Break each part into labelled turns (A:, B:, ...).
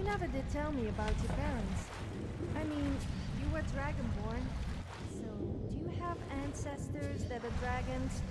A: never did tell me about your parents. I mean, you were dragonborn. So, do you have ancestors that are dragons?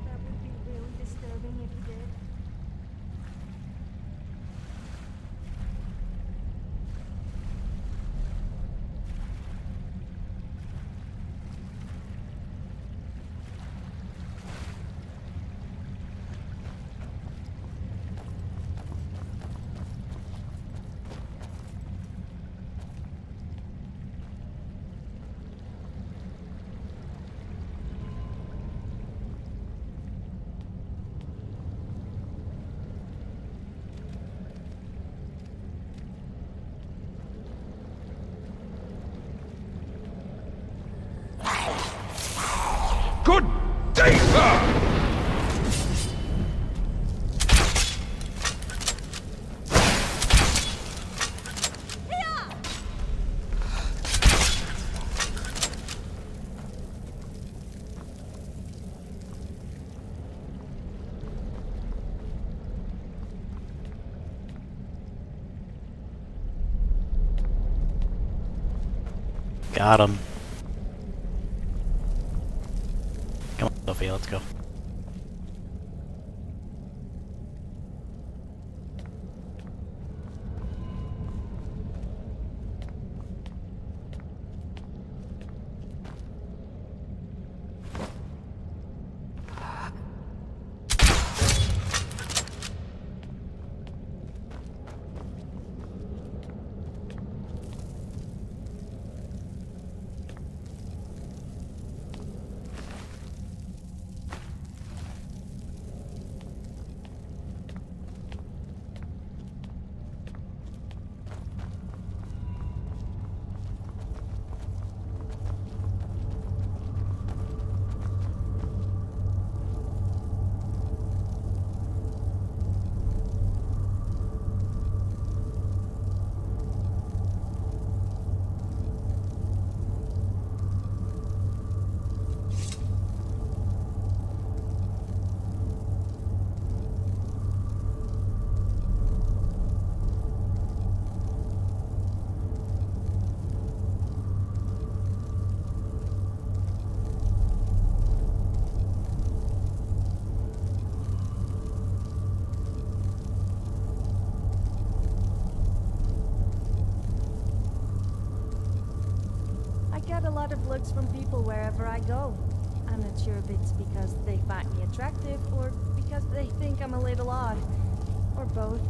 A: That would be really disturbing if you did.
B: Good day, sir!
C: Got him. Come on, Sophia, let's go.
A: I get a lot of looks from people wherever I go. I'm not sure if it's because they find me attractive or because they think I'm a little odd. Or both.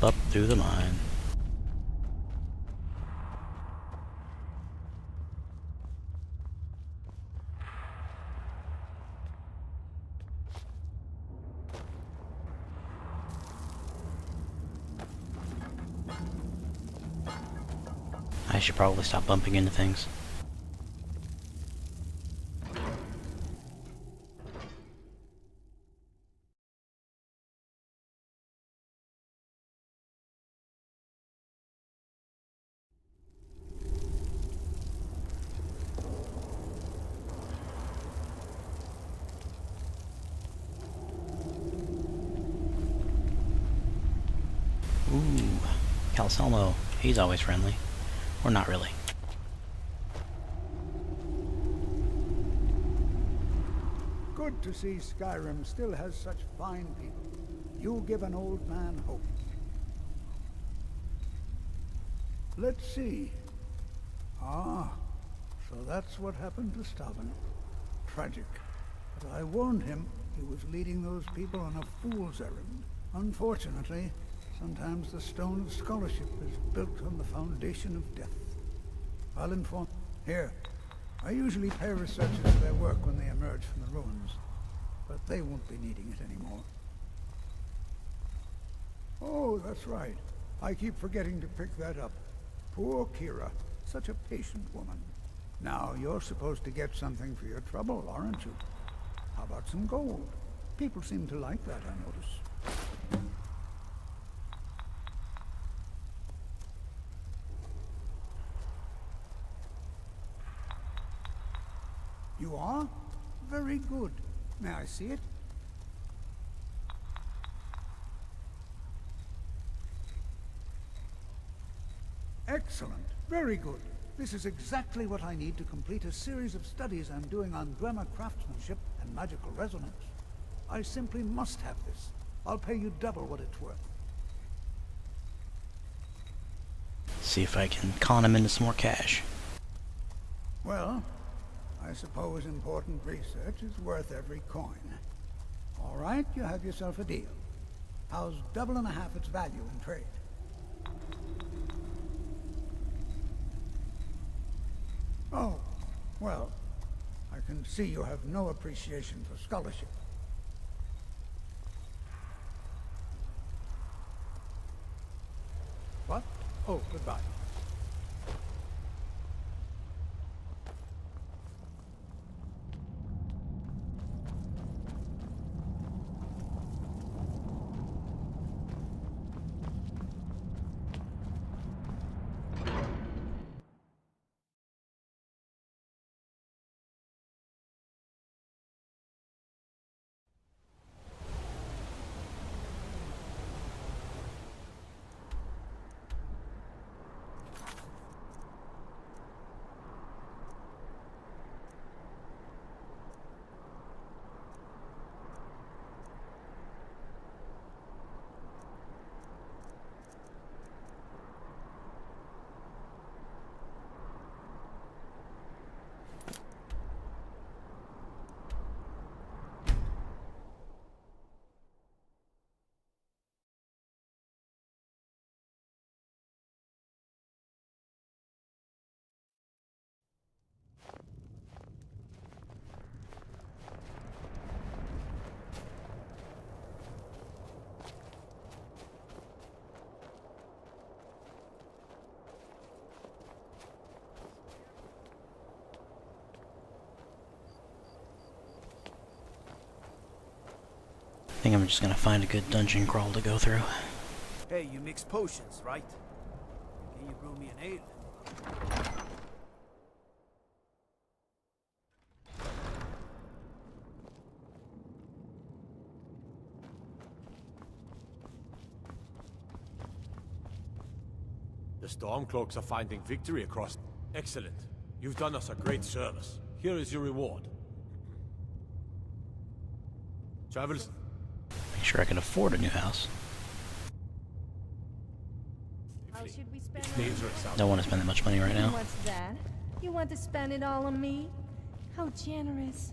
C: Up through the mine. I should probably stop bumping into things. Ooh, Calcelmo. He's always friendly. Or not really.
D: to see Skyrim still has such fine people. You give an old man hope. Let's see. Ah, so that's what happened to Staben. Tragic. But I warned him he was leading those people on a fool's errand. Unfortunately, sometimes the stone of scholarship is built on the foundation of death. I'll inform... Here. I usually pay researchers for their work when they emerge from the ruins, but they won't be needing it anymore. Oh, that's right. I keep forgetting to pick that up. Poor Kira. Such a patient woman. Now, you're supposed to get something for your trouble, aren't you? How about some gold? People seem to like that, I notice. You are? Very good. May I see it? Excellent. Very good. This is exactly what I need to complete a series of studies I'm doing on grammar craftsmanship and magical resonance. I simply must have this. I'll pay you double what it's worth.
C: See if I can con him into some more cash.
D: Well, I suppose important research is worth every coin. All right, you have yourself a deal. How's double and a half its value in trade? Oh, well, I can see you have no appreciation for scholarship. What? Oh, goodbye.
C: I think I'm just gonna find a good dungeon crawl to go through.
E: Hey, you mix potions, right? Can you brew me an ale?
B: The Stormcloaks are finding victory across... Excellent. You've done us a great service. Here is your reward. Travels...
C: Make sure I can afford a new house.
A: How should we spend
B: Names are exciting.
C: Don't want to spend that much money right now.
A: What's that? You want to spend it all on me? How generous.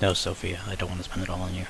C: No, Sophia, I don't want to spend it all on you.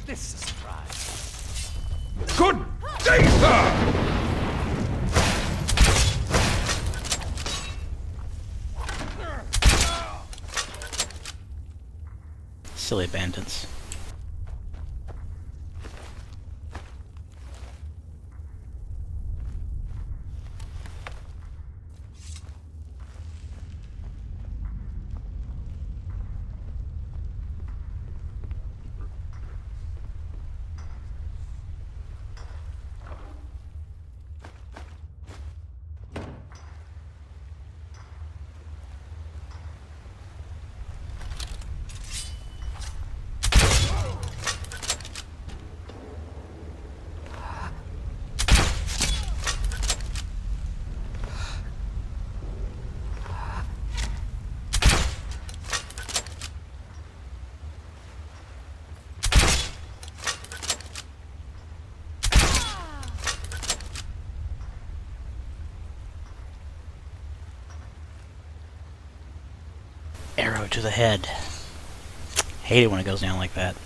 E: This is a surprise.
F: Good day, sir!
C: Silly bandits. Arrow to the head. Hate it when it goes down like that.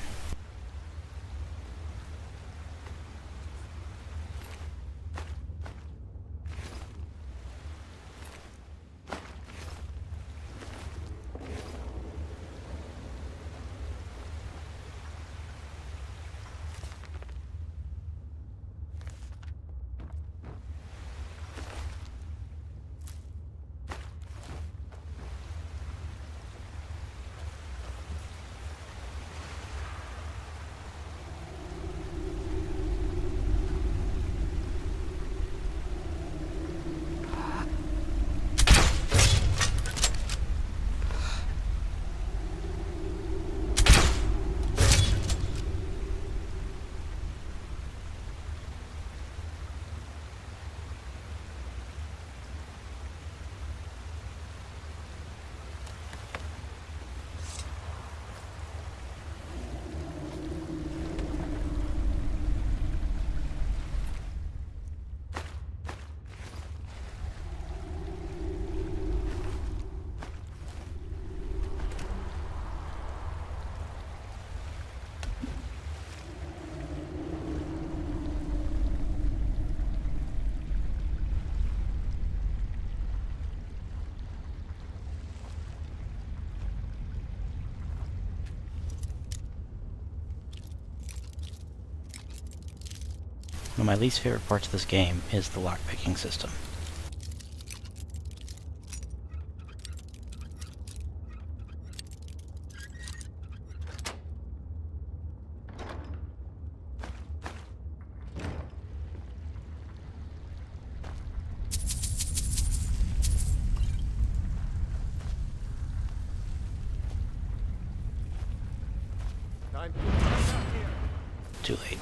C: One of my least favorite parts of this game is the lockpicking system.
B: Time.
C: Too late.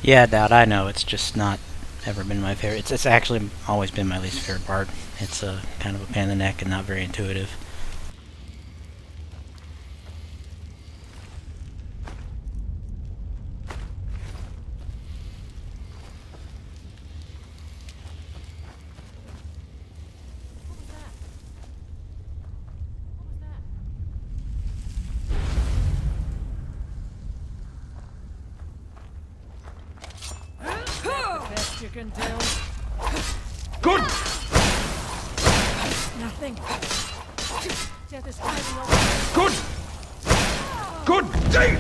C: Yeah, Dad, I know, it's just not ever been my favorite. It's actually always been my least favorite part. It's kind of a pain in the neck and not very intuitive.
A: Best you can do.
F: Good!
A: Nothing. Death is hiding over.
F: Good! Good day!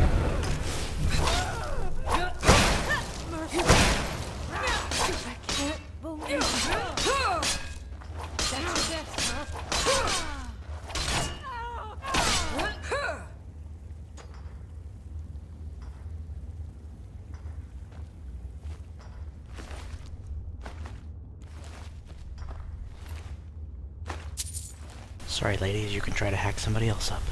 A: I can't believe it. That's your death, huh?
C: Sorry, ladies, you can try to hack somebody else up.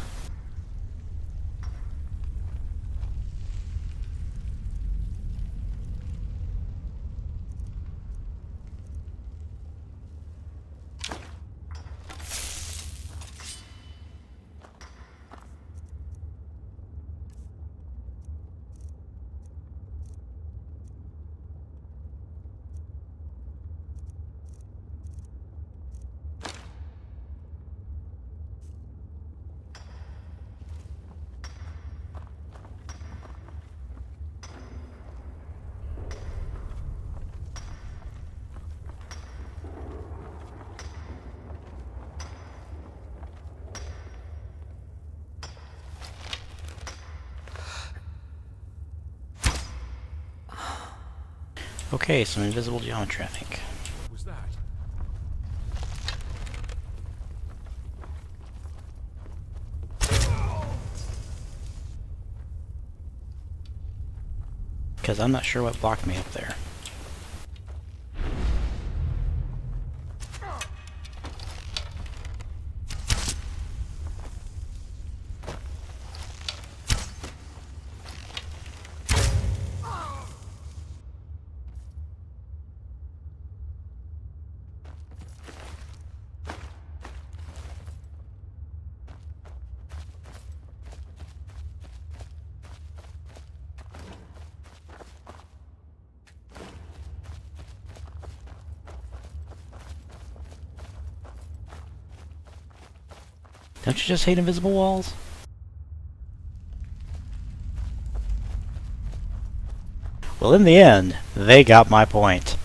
C: Okay, some invisible geometry, I think.
B: What was that?
C: Because I'm not sure what blocked me up there. Don't you just hate invisible walls? Well, in the end, they got my point.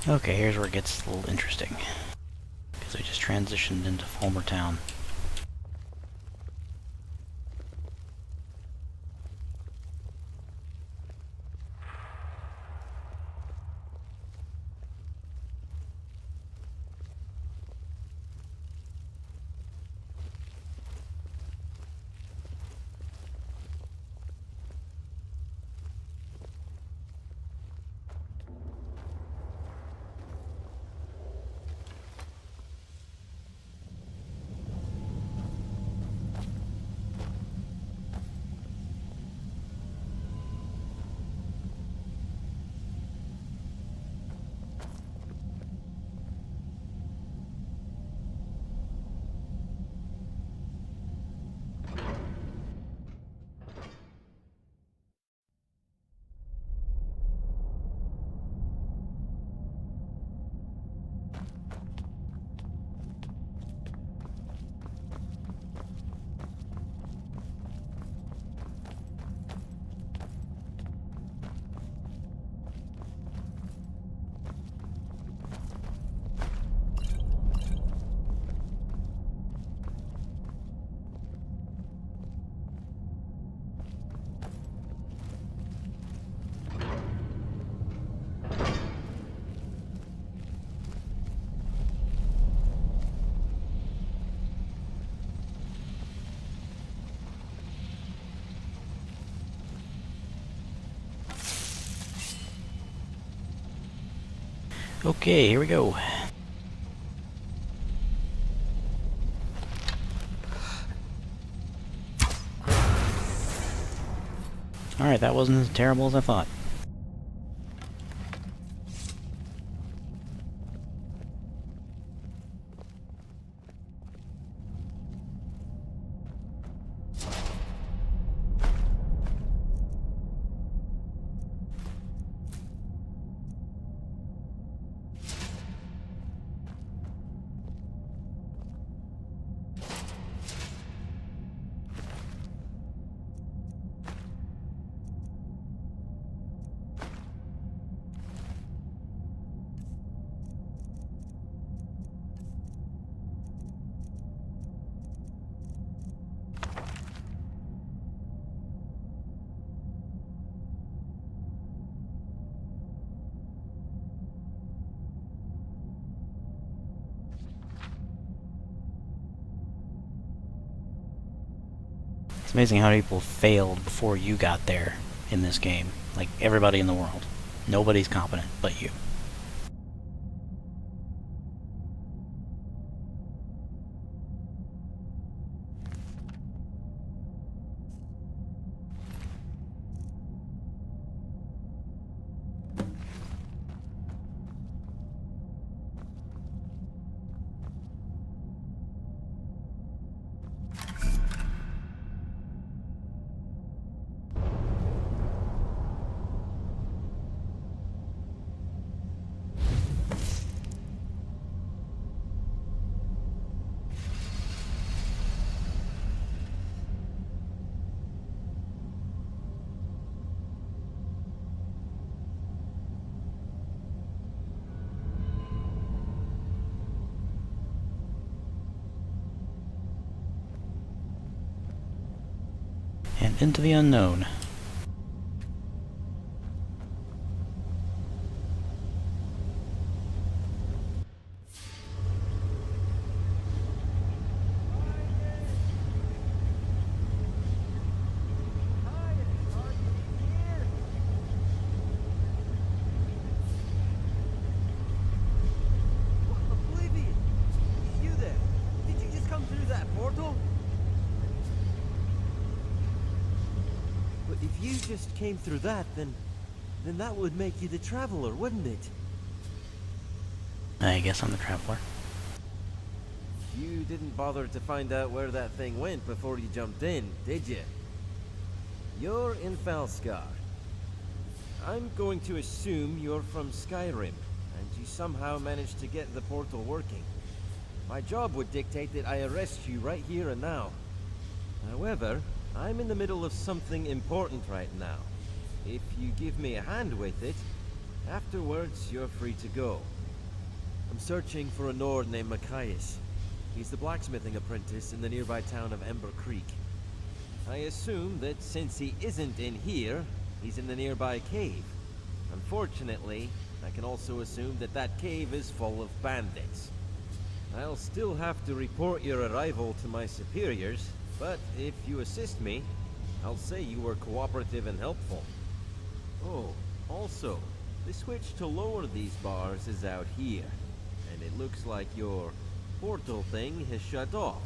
C: Okay, here's where it gets a little interesting. Because we just transitioned into Fulmer Town. Okay, here we go. Alright, that wasn't as terrible as I thought. It's amazing how many people failed before you got there in this game. Like, everybody in the world. Nobody's competent but you. And into the unknown.
E: Oblivion! You there? Did you just come through that portal? But if you just came through that, then that would make you the Traveler, wouldn't it?
C: I guess I'm the Traveler.
E: You didn't bother to find out where that thing went before you jumped in, did you? You're in Falskar. I'm going to assume you're from Skyrim, and you somehow managed to get the portal working. My job would dictate that I arrest you right here and now. However, I'm in the middle of something important right now. If you give me a hand with it, afterwards you're free to go. I'm searching for a Nord named Machias. He's the blacksmithing apprentice in the nearby town of Ember Creek. I assume that since he isn't in here, he's in the nearby cave. Unfortunately, I can also assume that that cave is full of bandits. I'll still have to report your arrival to my superiors, but if you assist me, I'll say you were cooperative and helpful. Oh, also, the switch to lower these bars is out here, and it looks like your portal thing has shut off,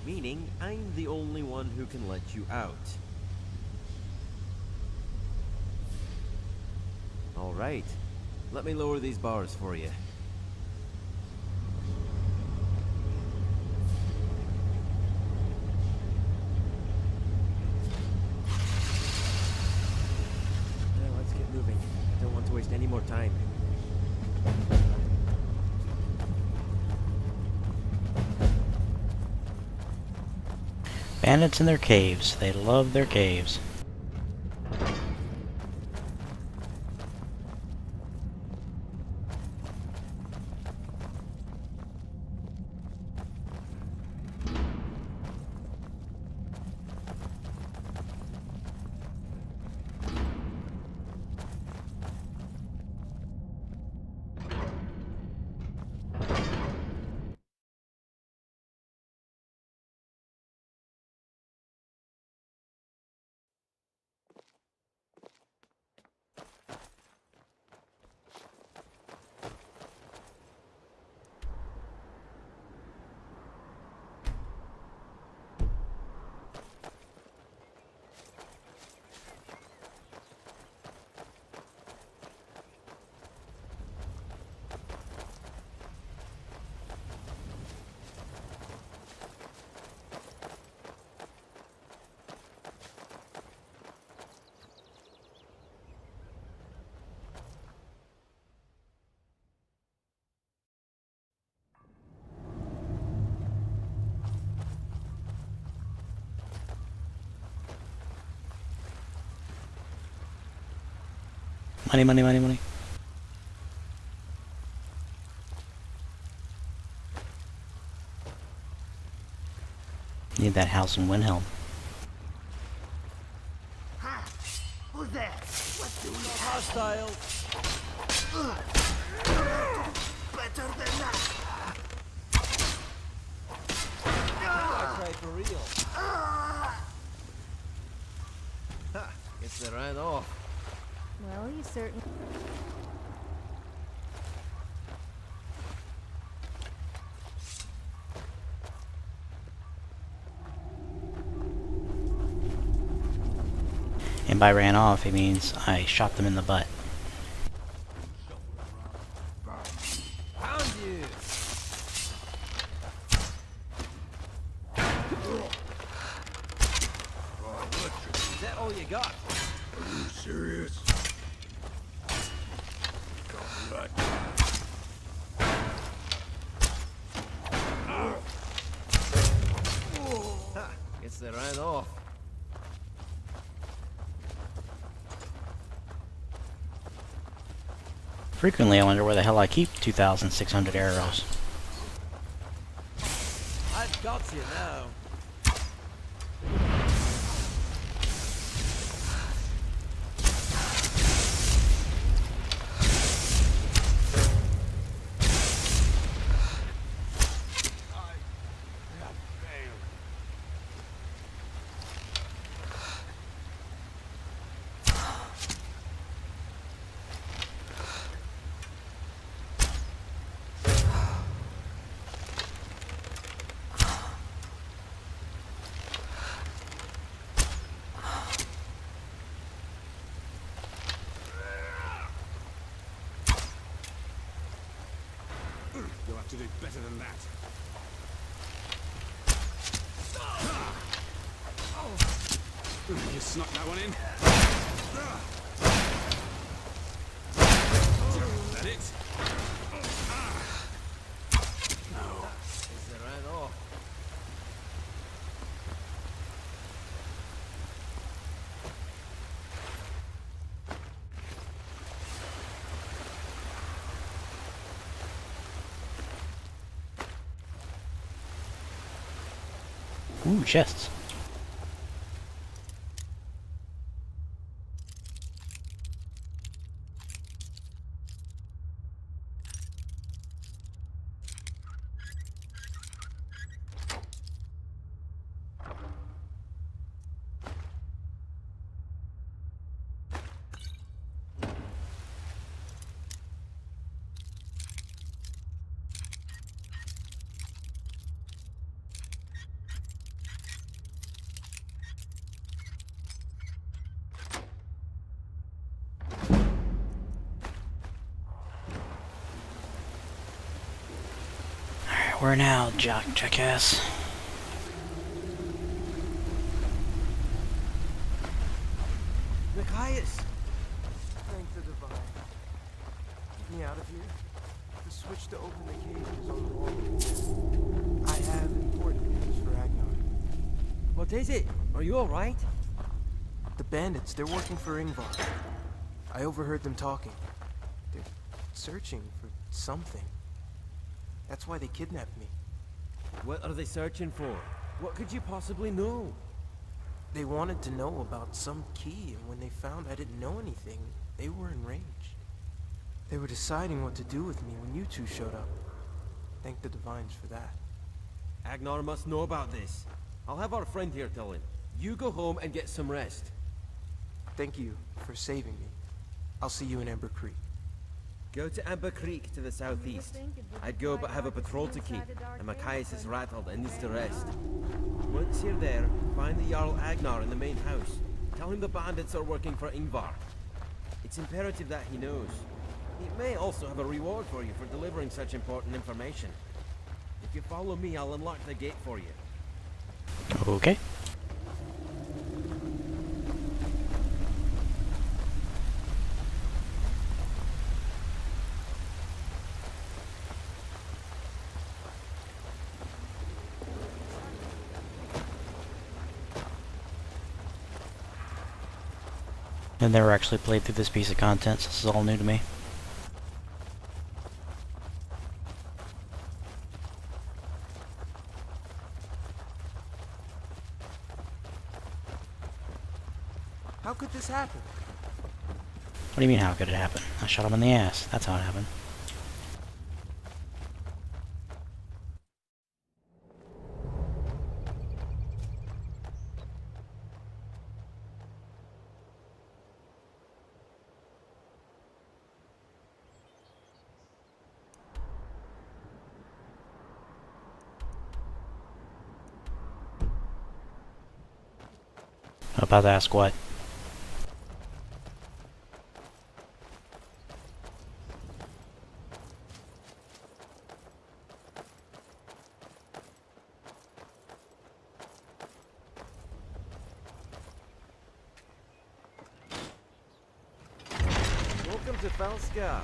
E: meaning I'm the only one who can let you out. Alright, let me lower these bars for you. Now let's get moving. I don't want to waste any more time.
C: Bandits in their caves. They love their caves. Money, money, money, money. Need that house in Windhelm.
G: Who's there? What do we have?
E: Hostile.
G: Better than that.
E: I try for real. Ha! Guess they ran off.
A: Well, you certainly...
C: And by ran off, it means I shot them in the butt.
E: Found you! Is that all you got?
F: Are you serious? Right.
E: Ha! Guess they ran off.
C: Frequently, I wonder where the hell I keep 2,600 arrows.
E: I've got you now.
F: You'll have to do better than that. You snuck that one in. Is that it?
E: Guess they ran off.
C: Ooh, chests. Alright, where now, jackass?
E: Machias!
H: Thank the Divine. Get me out of here. The switch to open the cage is on the wall. I have important news for Agnar.
E: What is it? Are you alright?
H: The bandits, they're working for Ingvar. I overheard them talking. They're searching for something. That's why they kidnapped me.
E: What are they searching for? What could you possibly know?
H: They wanted to know about some key, and when they found I didn't know anything, they were enraged. They were deciding what to do with me when you two showed up. Thank the Divines for that.
E: Agnar must know about this. I'll have our friend here tell him. You go home and get some rest.
H: Thank you for saving me. I'll see you in Ember Creek.
E: Go to Amber Creek to the southeast. I'd go but have a patrol to keep, and Machias is rattled and needs to rest. Once you're there, find the Jarl Agnar in the main house. Tell him the bandits are working for Ingvar. It's imperative that he knows. He may also have a reward for you for delivering such important information. If you follow me, I'll unlock the gate for you.
C: Okay. I've never actually played through this piece of content, so this is all new to me.
H: How could this happen?
C: What do you mean, how could it happen? I shot him in the ass. That's how it happened. I'm about to ask what?
E: Welcome to Falska.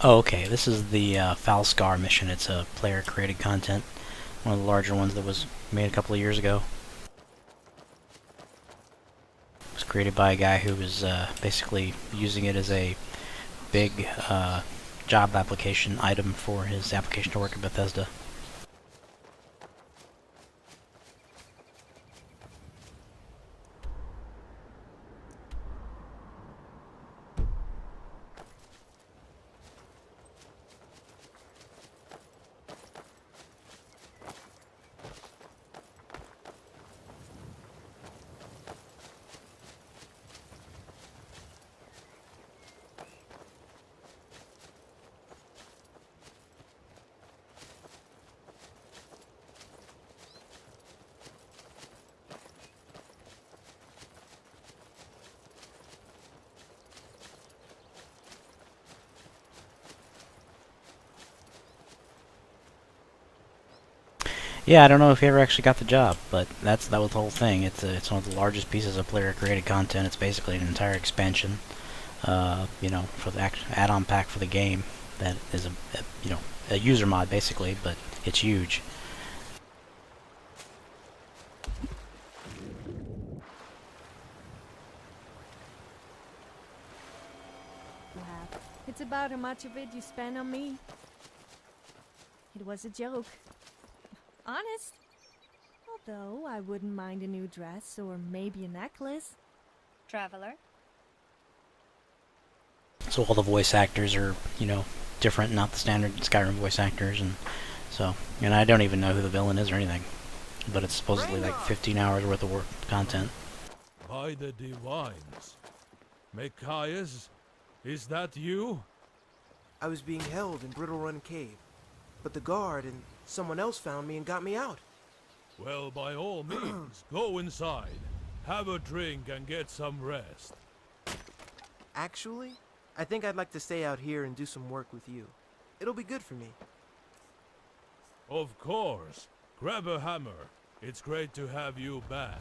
C: Oh, okay. This is the Falskar mission. It's a player-created content. One of the larger ones that was made a couple of years ago. It was created by a guy who was basically using it as a big job application item for his application to work at Bethesda. Yeah, I don't know if he ever actually got the job, but that was the whole thing. It's one of the largest pieces of player-created content. It's basically an entire expansion, you know, for the add-on pack for the game. That is you know, a user mod basically, but it's huge.
A: Laugh. It's about how much of it you spent on me. It was a joke. Honest. Although I wouldn't mind a new dress or maybe a necklace.
I: Traveler?
C: So all the voice actors are, you know, different, not the standard Skyrim voice actors, and so, and I don't even know who the villain is or anything, but it's supposedly like 15 hours worth of work content.
B: By the divines. Micaias, is that you?
H: I was being held in Brittle Run Cave, but the guard and someone else found me and got me out.
B: Well, by all means, go inside. Have a drink and get some rest.
H: Actually, I think I'd like to stay out here and do some work with you. It'll be good for me.
B: Of course. Grab a hammer. It's great to have you back.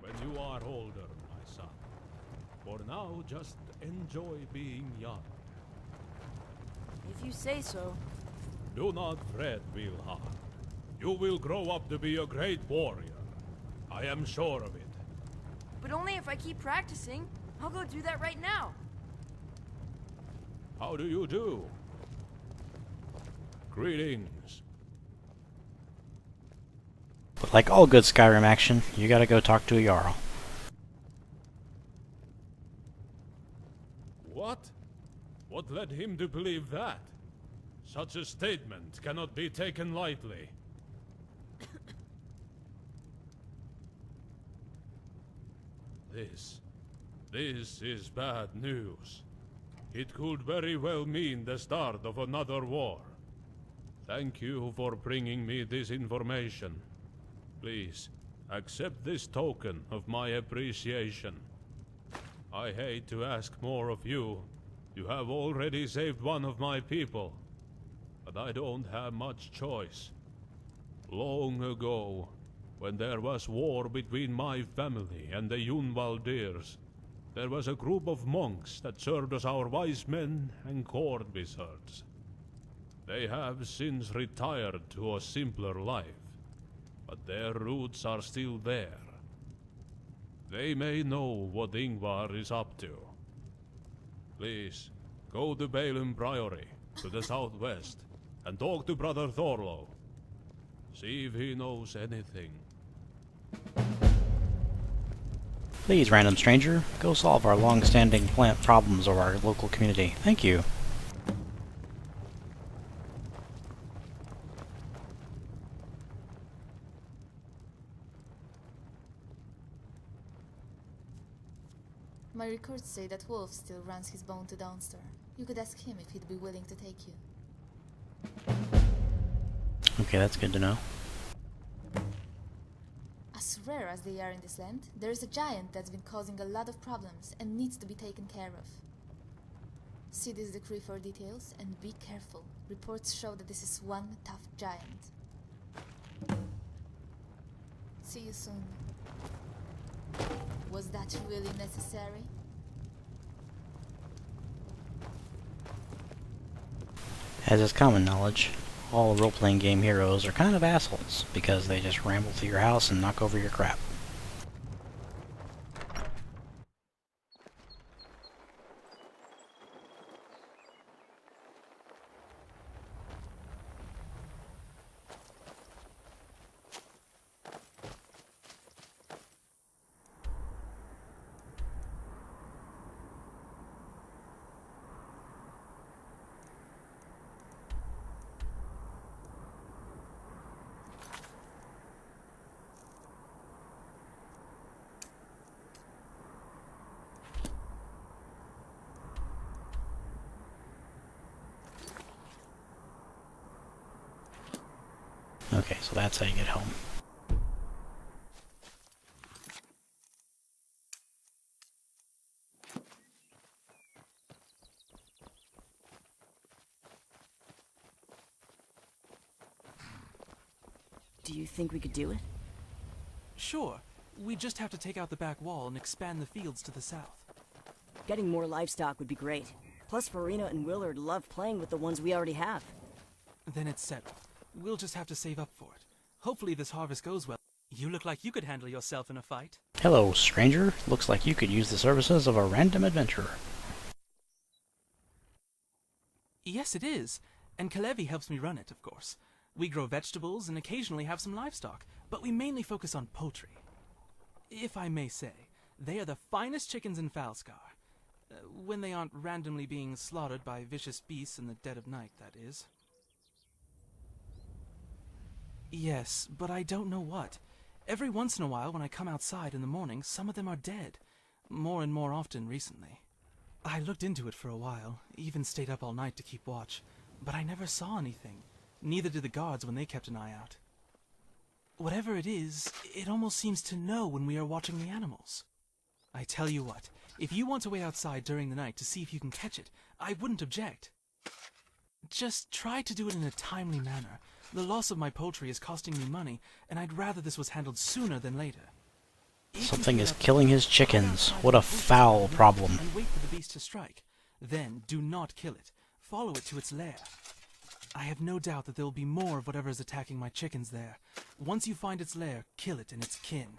B: When you are older, my son. For now, just enjoy being young.
I: If you say so.
B: Do not fret, Wilhar. You will grow up to be a great warrior. I am sure of it.
I: But only if I keep practicing. I'll go do that right now.
B: How do you do? Greetings.
C: But like all good Skyrim action, you gotta go talk to a Jarl.
B: What? What led him to believe that? Such a statement cannot be taken lightly. This is bad news. It could very well mean the start of another war. Thank you for bringing me this information. Please, accept this token of my appreciation. I hate to ask more of you. You have already saved one of my people. But I don't have much choice. Long ago, when there was war between my family and the Yunvaldirs, there was a group of monks that served as our wise men and court wizards. They have since retired to a simpler life, but their roots are still there. They may know what Ingvar is up to. Please, go to Balin Priory, to the southwest, and talk to Brother Thorlo. See if he knows anything.
C: Please, random stranger, go solve our long-standing plant problems of our local community. Thank you.
J: My records say that Wolf still runs his bone to Downster. You could ask him if he'd be willing to take you.
C: Okay, that's good to know.
J: As rare as they are in this land, there is a giant that's been causing a lot of problems and needs to be taken care of. See this decree for details, and be careful. Reports show that this is one tough giant. See you soon. Was that really necessary?
C: As is common knowledge, all role-playing game heroes are kind of assholes, because they just ramble through your house and knock over your crap. Okay, so that's how you get home.
K: Do you think we could do it?
L: Sure. We just have to take out the back wall and expand the fields to the south.
K: Getting more livestock would be great. Plus, Farina and Willard love playing with the ones we already have.
L: Then it's settled. We'll just have to save up for it. Hopefully this harvest goes well. You look like you could handle yourself in a fight.
C: Hello, stranger. Looks like you could use the services of a random adventurer.
L: Yes, it is. And Kalevi helps me run it, of course. We grow vegetables and occasionally have some livestock, but we mainly focus on poultry. If I may say, they are the finest chickens in Falskar. When they aren't randomly being slaughtered by vicious beasts in the dead of night, that is. Yes, but I don't know what. Every once in a while when I come outside in the morning, some of them are dead. More and more often recently. I looked into it for a while, even stayed up all night to keep watch, but I never saw anything. Neither did the guards when they kept an eye out. Whatever it is, it almost seems to know when we are watching the animals. I tell you what, if you want to wait outside during the night to see if you can catch it, I wouldn't object. Just try to do it in a timely manner. The loss of my poultry is costing me money, and I'd rather this was handled sooner than later.
C: Something is killing his chickens. What a foul problem.
L: And wait for the beast to strike. Then do not kill it. Follow it to its lair. I have no doubt that there will be more of whatever is attacking my chickens there. Once you find its lair, kill it and its kin.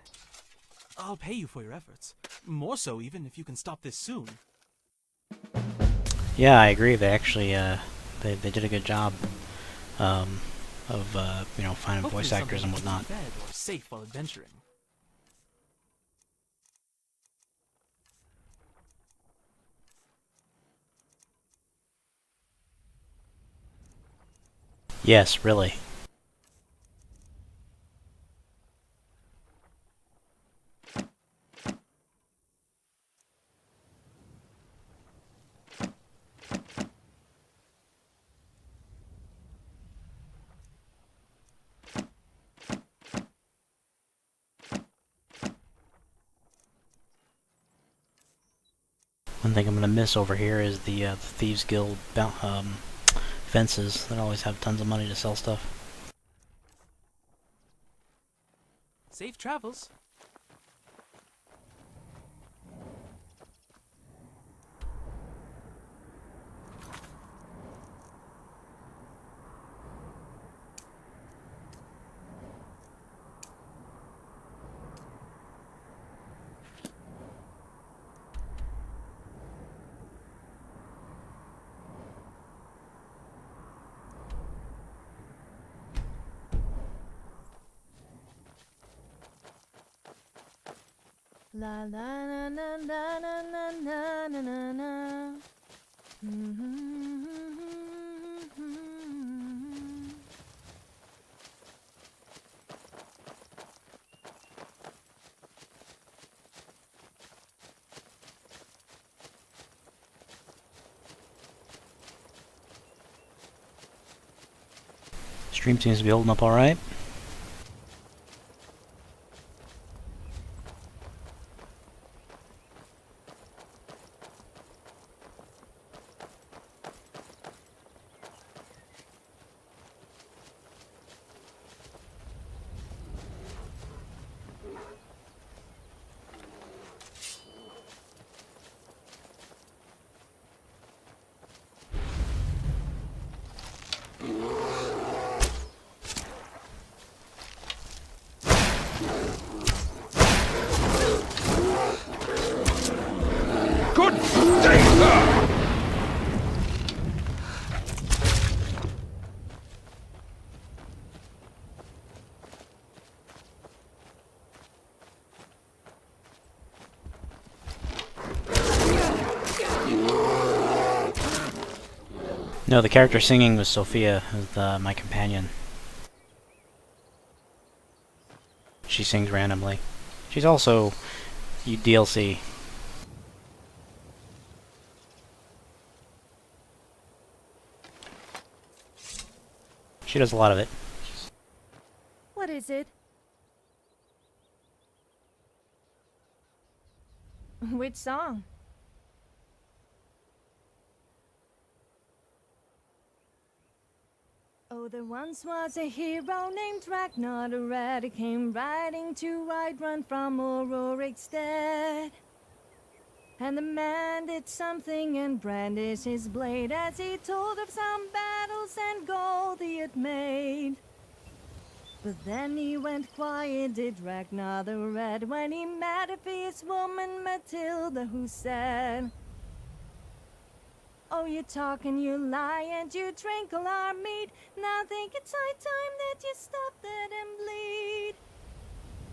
L: I'll pay you for your efforts. More so even if you can stop this soon.
C: Yeah, I agree. They actually, they did a good job of, you know, finding
L: Hopefully
C: voice actors and
L: something
C: whatnot.
L: fed or safe while adventuring.
C: Yes, really. One thing I'm gonna miss over here is the Thieves Guild fences that always have tons of money to sell stuff.
L: Safe travels.
A: La la na na na na na na na na na.
C: Stream seems to be holding up alright.
F: Good day, sir!
C: No, the character singing was Sophia, my companion. She sings randomly. She's also DLC. She does a lot of it.
A: What is it? Which song? Oh, there once was a hero named Ragnar the Red. He came riding to Run from Auroric's dead. And the man did something and brandished his blade as he told of some battles and gold he had made. But then he went quiet, did Ragnar the Red, when he met a fierce woman, Matilda, who said, "Oh, you talk and you lie and you drink all our mead. Now think it's high time that you stop that and bleed."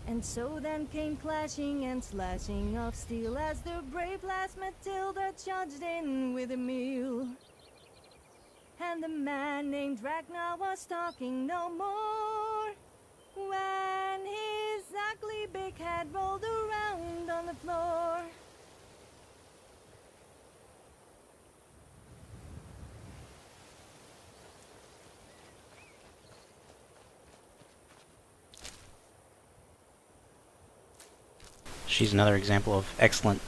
A: And so then came clashing and slashing of steel as the brave lass Matilda charged in with a meal. And the man named Ragnar was talking no more when his ugly big head rolled around on the floor.
C: She's another example of excellent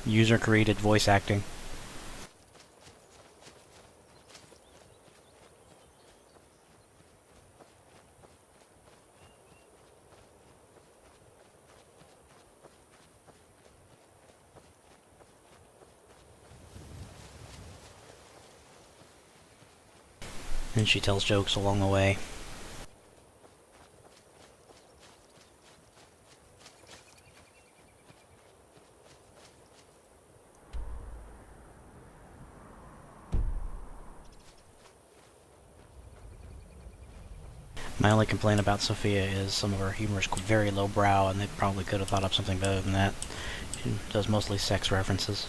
C: user-created voice acting. And she tells jokes along the way. My only complaint about Sophia is some of her humor is very lowbrow, and they probably could have thought up something better than that. She does mostly sex references.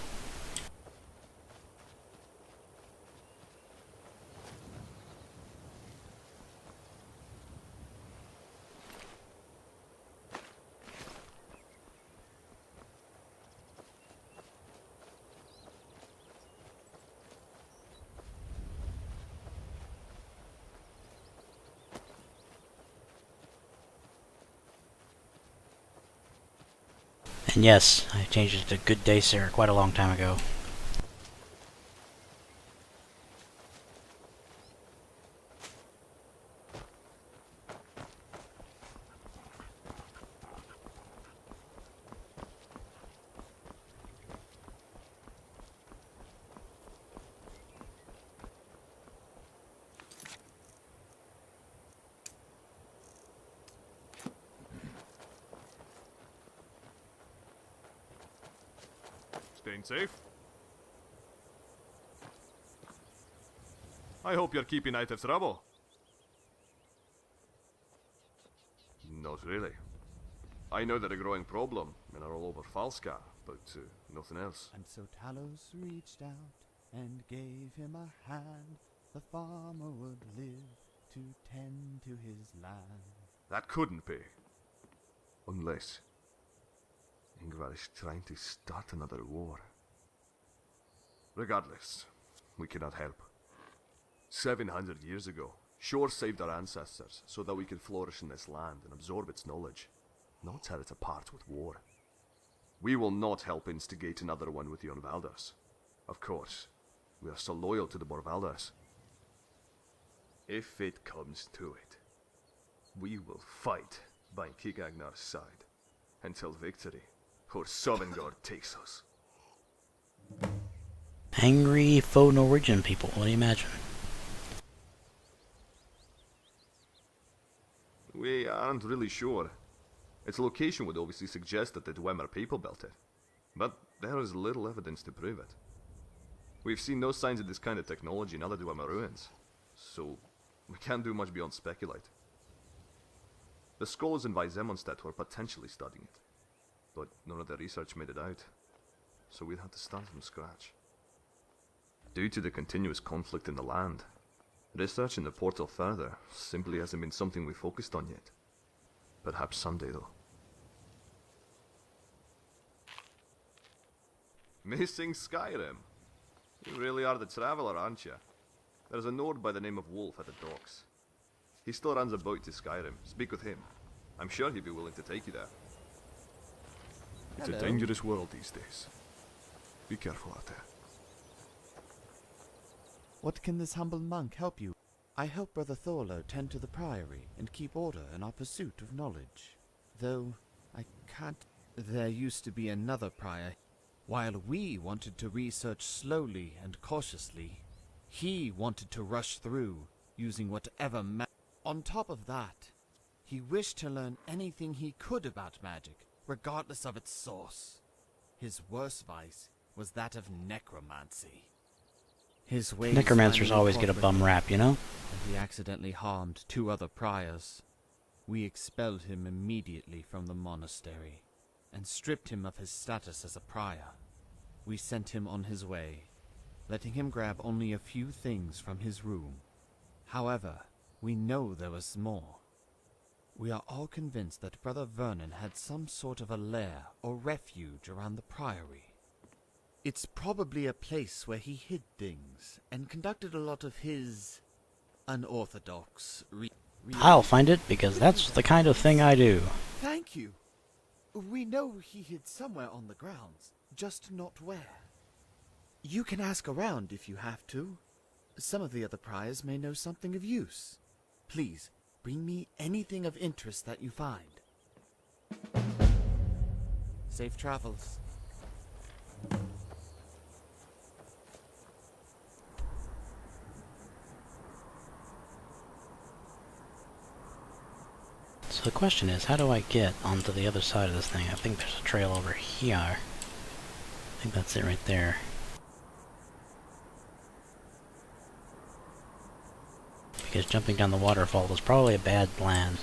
C: And yes, I changed it to Good Day Sir quite a long time ago.
M: Staying safe? I hope you're keeping out of trouble. Not really. I know they're a growing problem and are all over Falskar, but nothing else.
N: And so Talos reached out and gave him a hand. The farmer would live to tend to his land.
M: That couldn't be. Unless Ingvar is trying to start another war. Regardless, we cannot help. 700 years ago, Shore saved our ancestors so that we could flourish in this land and absorb its knowledge, not tear it apart with war. We will not help instigate another one with the Onvaldas. Of course, we are so loyal to the Borvaldas. If it comes to it, we will fight by Kigagnar's side until victory or Sovngarde takes us.
C: Angry faux Norwegian people, what do you imagine?
M: We aren't really sure. Its location would obviously suggest that the Dwemer people built it, but there is little evidence to prove it. We've seen no signs of this kind of technology in other Dwemer ruins, so we can't do much beyond speculate. The scholars in Weizemonstedt were potentially studying it, but none of their research made it out, so we'd have to start from scratch. Due to the continuous conflict in the land, researching the portal further simply hasn't been something we focused on yet. Perhaps someday, though. Missing Skyrim? You really are the traveler, aren't you? There's a Nord by the name of Wolf at the docks. He still runs a boat to Skyrim. Speak with him. I'm sure he'd be willing to take you there. It's
N: Hello.
M: a dangerous world these days. Be careful out there.
N: What can this humble monk help you? I help Brother Thorlo tend to the priory and keep order in our pursuit of knowledge. Though, I can't... There used to be another prior. While we wanted to research slowly and cautiously, he wanted to rush through, using whatever On top of that, he wished to learn anything he could about magic, regardless of its source. His worst vice was that of necromancy. His ways
C: Necromancers
N: finally
C: always get a bum rap, you know?
N: and he accidentally harmed 2 other priors. We expelled him immediately from the monastery, and stripped him of his status as a prior. We sent him on his way, letting him grab only a few things from his room. However, we know there was more. We are all convinced that Brother Vernon had some sort of a lair or refuge around the priory. It's probably a place where he hid things and conducted a lot of his unorthodox
C: I'll find it, because that's the kind of thing I do.
N: Thank you. We know he hid somewhere on the grounds, just not where. You can ask around if you have to. Some of the other priors may know something of use. Please, bring me anything of interest that you find. Safe travels.
C: So the question is, how do I get onto the other side of this thing? I think there's a trail over here. I think that's it right there. Because jumping down the waterfall was probably a bad plan.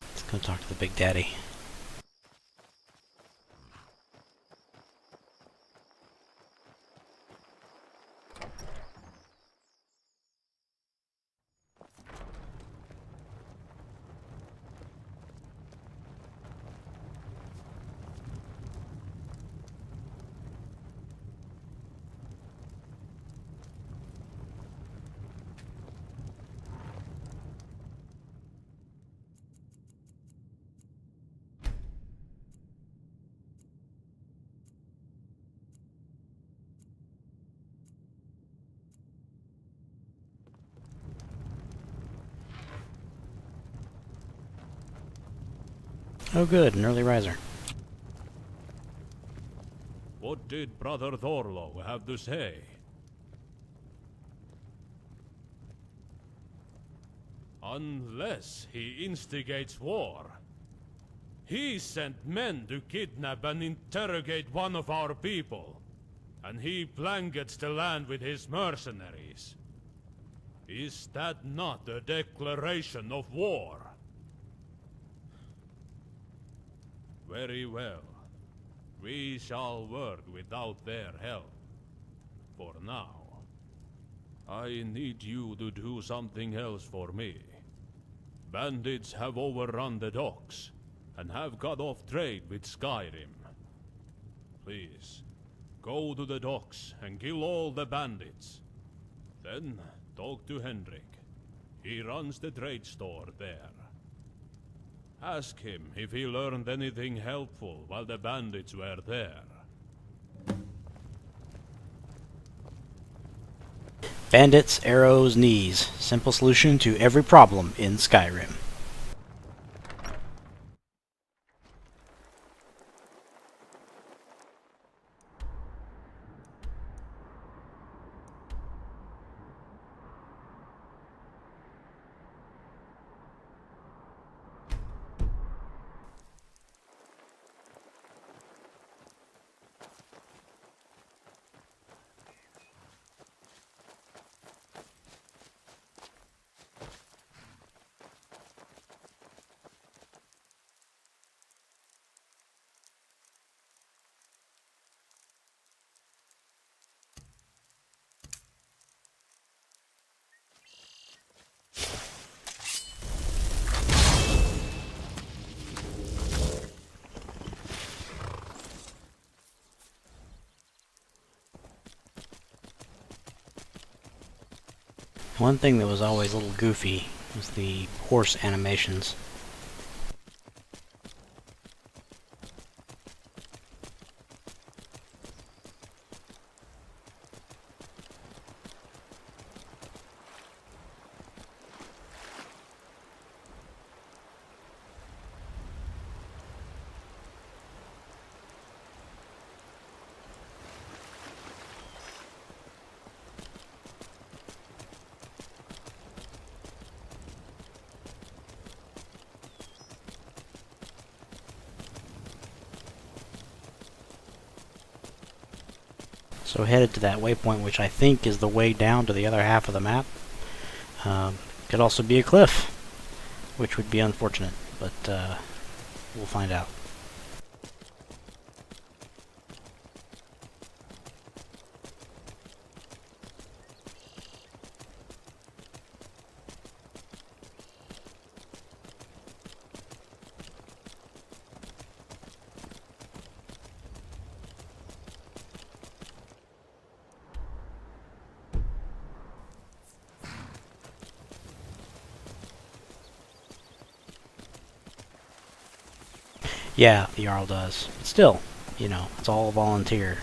C: Let's go talk to the Big Daddy. Oh good, an early riser.
B: What did Brother Thorlo have to say? Unless he instigates war. He sent men to kidnap and interrogate one of our people, and he blankets the land with his mercenaries. Is that not a declaration of war? Very well. We shall work without their help. For now. I need you to do something else for me. Bandits have overrun the docks, and have cut off trade with Skyrim. Please, go to the docks and kill all the bandits. Then, talk to Hendrik. He runs the trade store there. Ask him if he learned anything helpful while the bandits were there.
C: Bandits, arrows, knees. Simple solution to every problem in Skyrim. One thing that was always a little goofy was the horse animations. So headed to that waypoint, which I think is the way down to the other half of the map. Could also be a cliff, which would be unfortunate, but we'll find out. Yeah, the Jarl does. But still, you know, it's all volunteer.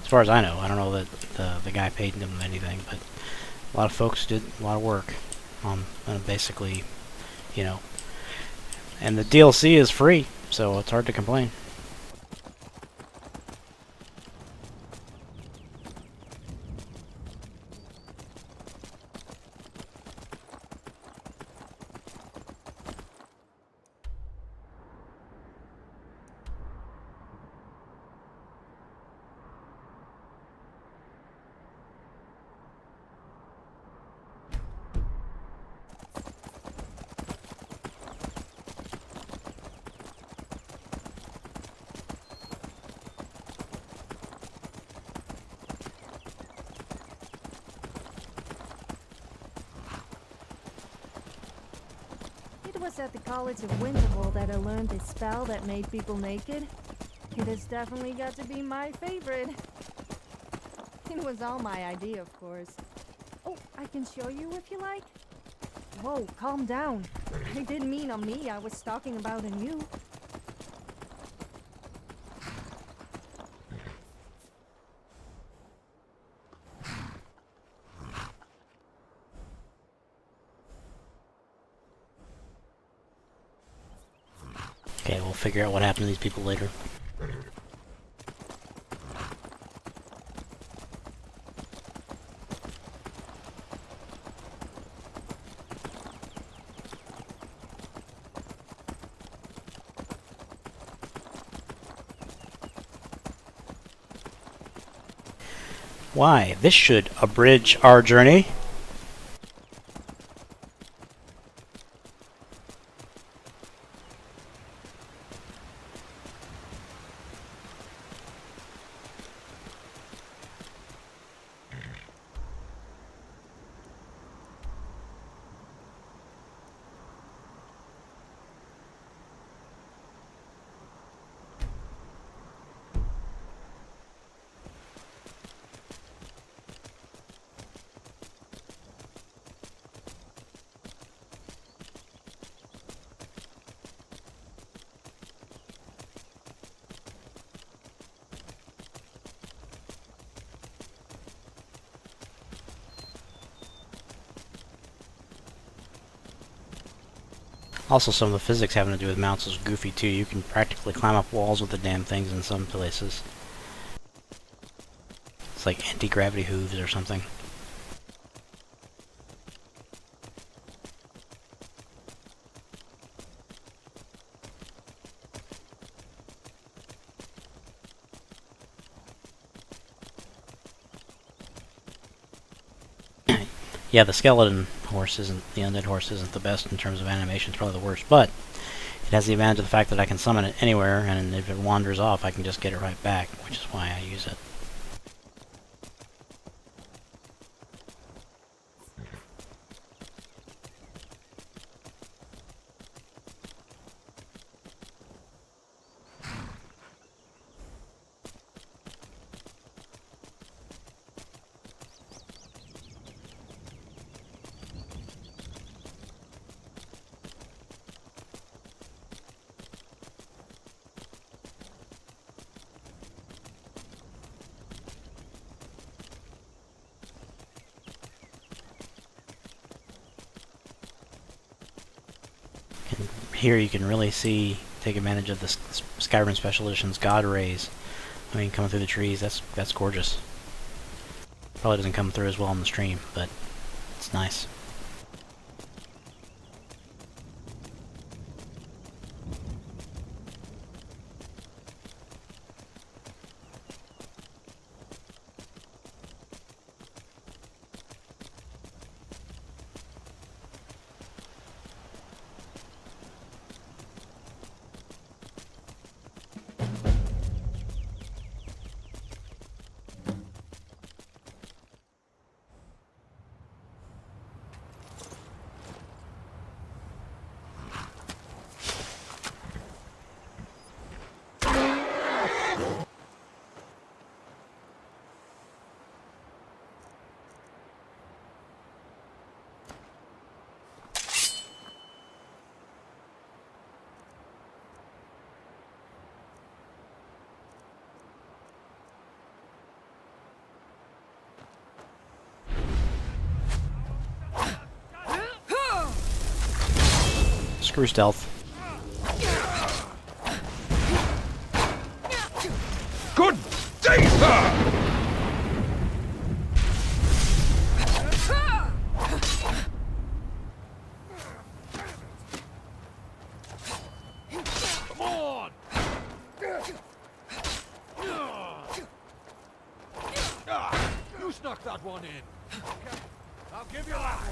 C: As far as I know. I don't know that the guy paid them anything, but a lot of folks did a lot of work on basically, you know. And the DLC is free, so it's hard to complain.
A: It was at the College of Winterhold that I learned a spell that made people naked. It has definitely got to be my favorite. It was all my idea, of course. Oh, I can show you if you like. Whoa, calm down. I didn't mean on me, I was talking about on you.
C: Okay, we'll figure out what happened to these people later. Why? This should abridge our journey. Also, some of the physics having to do with mounts is goofy too. You can practically climb up walls with the damn things in some places. It's like anti-gravity hooves or something. Yeah, the skeleton horse isn't, the undead horse isn't the best in terms of animation, it's probably the worst, but it has the advantage of the fact that I can summon it anywhere, and if it wanders off, I can just get it right back, which is why I use it. Here you can really see, take advantage of the Skyrim Special Edition's God Rays. I mean, coming through the trees, that's gorgeous. Probably doesn't come through as well on the stream, but it's nice. Screw stealth.
F: Good day, sir! Come on! You snuck that one in. Okay, I'll give you that one.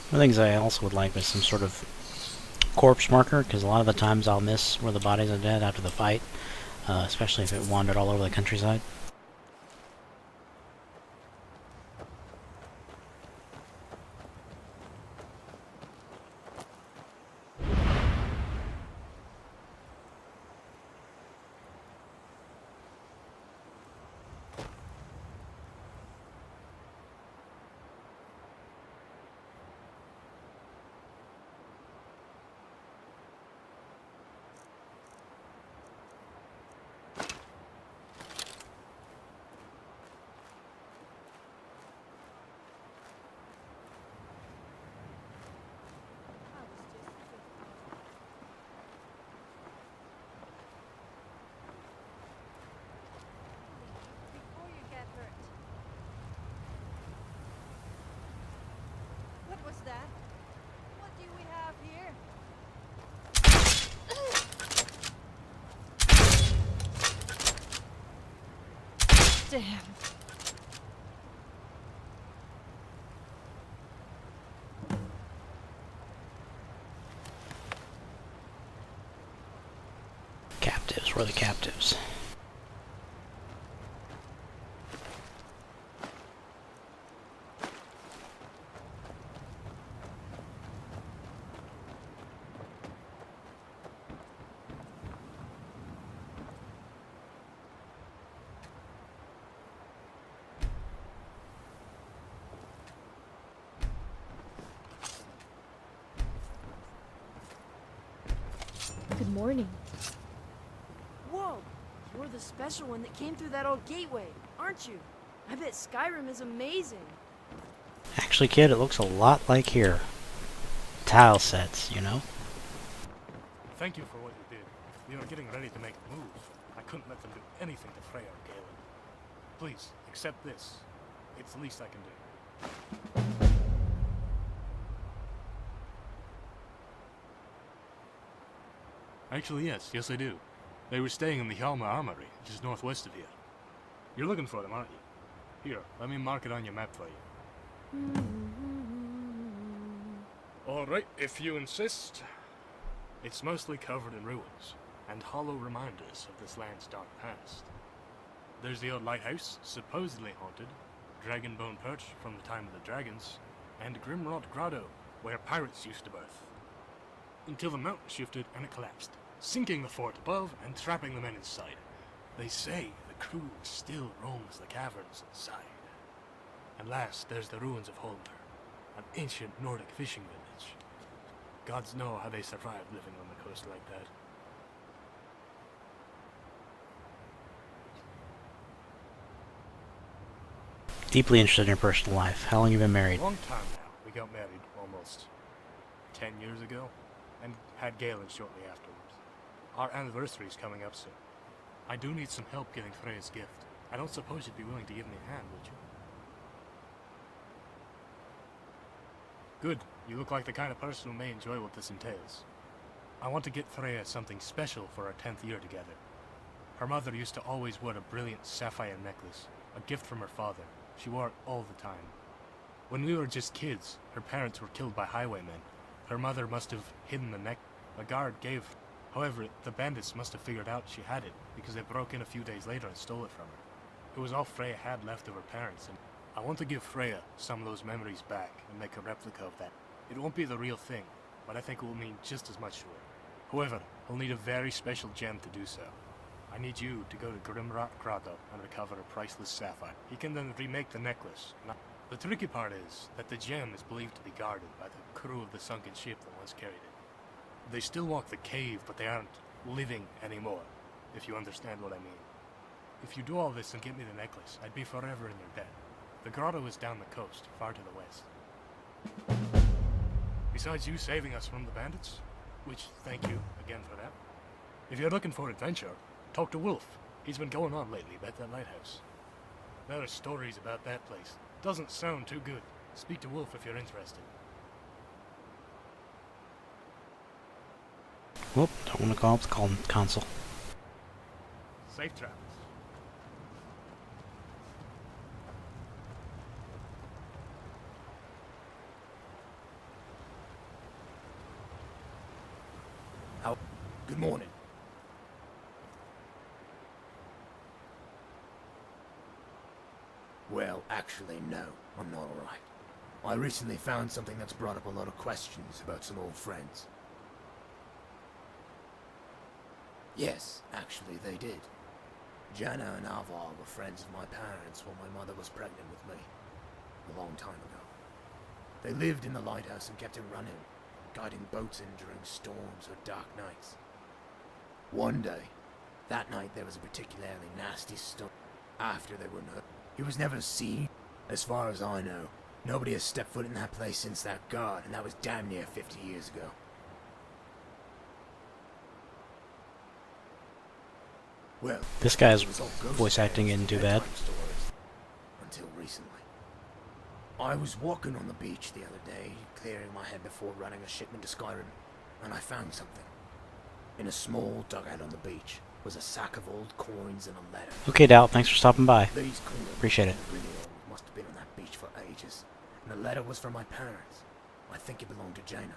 C: One of the things I also would like was some sort of corpse marker, because a lot of the times I'll miss where the bodies are dead after the fight, especially if it wandered all over the countryside.
A: Before you get hurt. What was that? What do we have here? Damn.
C: Captives, where are the captives?
A: Good morning.
I: Whoa! You're the special one that came through that old gateway, aren't you? I bet Skyrim is amazing.
C: Actually, kid, it looks a lot like here. Tile sets, you know?
O: Thank you for what you did. We were getting ready to make a move. I couldn't let them do anything to Freya or Galen. Please, accept this. It's the least I can do. Actually, yes I do. They were staying in the Hjalmar Armory, which is northwest of here. You're looking for them, aren't you? Here, let me mark it on your map for you. Alright, if you insist. It's mostly covered in ruins, and hollow reminders of this land's dark past. There's the old lighthouse, supposedly haunted, Dragonbone Perch from the time of the dragons, and Grimrot Grotto, where pirates used to birth. Until the mountain shifted and it collapsed, sinking the fort above and trapping the men inside. They say the crew still roams the caverns inside. And last, there's the ruins of Holmer, an ancient Nordic fishing village. Gods know how they survived living on the coast like that.
C: Deeply interested in your personal life. How long have you been married?
O: Long time now. We got married almost 10 years ago, and had Galen shortly afterwards. Our anniversary's coming up soon. I do need some help getting Freya's gift. I don't suppose you'd be willing to give me a hand, would you? Good. You look like the kind of person who may enjoy what this entails. I want to get Freya something special for our 10th year together. Her mother used to always wear a brilliant sapphire necklace, a gift from her father. She wore it all the time. When we were just kids, her parents were killed by highwaymen. Her mother must have hidden the neck. A guard gave. However, the bandits must have figured out she had it, because they broke in a few days later and stole it from her. It was all Freya had left of her parents, and I want to give Freya some of those memories back and make a replica of that. It won't be the real thing, but I think it will mean just as much to her. However, I'll need a very special gem to do so. I need you to go to Grimrot Grotto and recover a priceless sapphire. He can then remake the necklace. Now, the tricky part is that the gem is believed to be guarded by the crew of the sunken ship that once carried it. They still walk the cave, but they aren't living anymore, if you understand what I mean. If you do all this and get me the necklace, I'd be forever in your debt. The grotto is down the coast, far to the west. Besides you saving us from the bandits, which thank you again for that. If you're looking for adventure, talk to Wolf. He's been going on lately about that lighthouse. There are stories about that place. Doesn't sound too good. Speak to Wolf if you're interested.
C: Whoop, don't want to call up the console.
O: Safe travels.
P: Good morning. Well, actually, no. I'm not alright. I recently found something that's brought up a lot of questions about some old friends. Yes, actually, they did. Jana and Alvar were friends of my parents when my mother was pregnant with me. A long time ago. They lived in the lighthouse and kept it running, guiding boats in during storms or dark nights. One day, that night there was a particularly nasty storm. After they were hurt, he was never seen. As far as I know, nobody has stepped foot in that place since that guard, and that was damn near 50 years ago. Well,
C: this guy's
P: it was all ghost
C: voice acting
P: tales
C: isn't
P: and
C: too bad.
P: bedtime stories, until recently. I was walking on the beach the other day, clearing my head before running a shipment to Skyrim, and I found something. In a small dugout on the beach was a sack of old coins and a letter.
C: Okay, Dal, thanks for stopping by.
P: These coins,
C: Appreciate it.
P: really old, must have been on that beach for ages, and the letter was from my parents. I think it belonged to Jaina.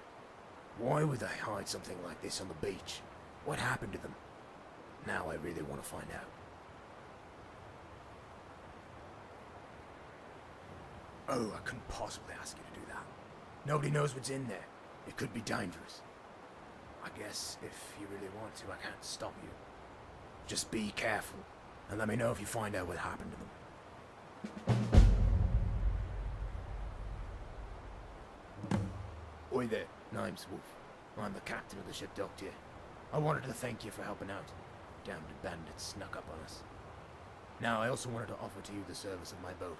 P: Why would they hide something like this on the beach? What happened to them? Now I really want to find out. Oh, I couldn't possibly ask you to do that. Nobody knows what's in there. It could be dangerous. I guess if you really want to, I can't stop you. Just be careful, and let me know if you find out what happened to them. Oi there, name's Wolf. I'm the captain of the ship docked here. I wanted to thank you for helping out. Damned bandits snuck up on us. Now, I also wanted to offer to you the service of my boat.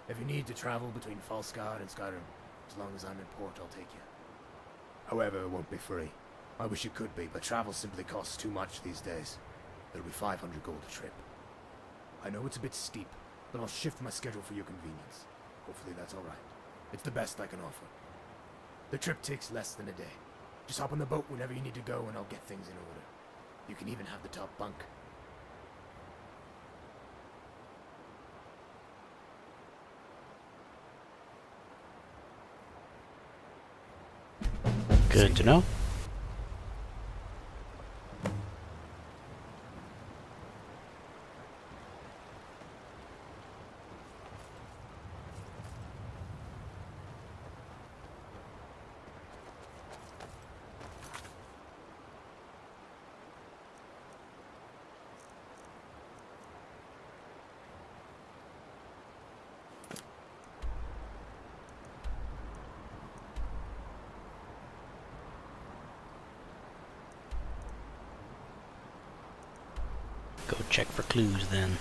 P: If you need to travel between Falskard and Skyrim, as long as I'm in port, I'll take you. However, it won't be free. I wish it could be, but travel simply costs too much these days. It'll be 500 gold a trip. I know it's a bit steep, but I'll shift my schedule for your convenience. Hopefully that's alright. It's the best I can offer. The trip takes less than a day. Just hop on the boat whenever you need to go and I'll get things in order. You can even have the top bunk.
C: Good to know. Go check for clues then.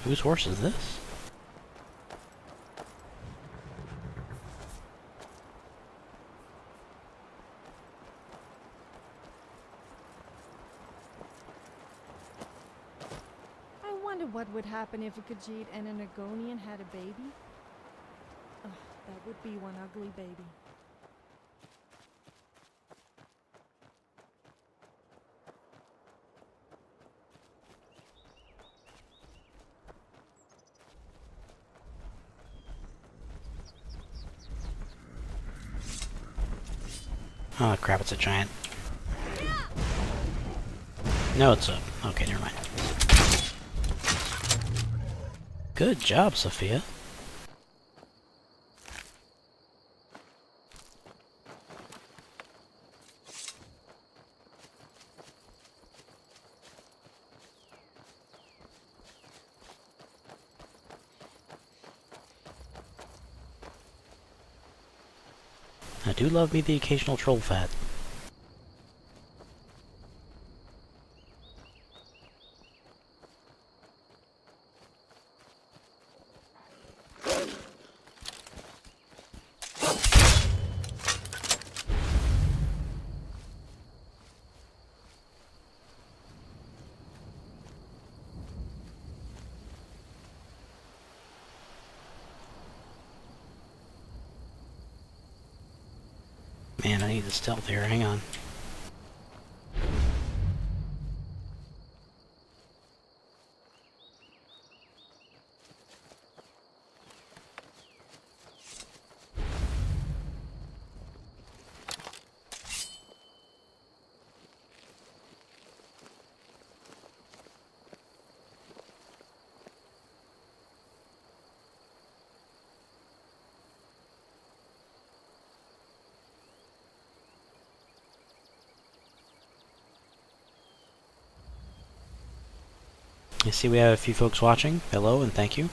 C: Whose horse is this?
A: What would happen if a Khajiit and an Argonian had a baby? Oh, that would be one ugly baby.
C: Oh crap, it's a giant. No, it's a... okay, never mind. Good job, Sophia. I do love me the occasional troll fat. Man, I need the stealth here. Hang on. I see we have a few folks watching. Hello and thank you.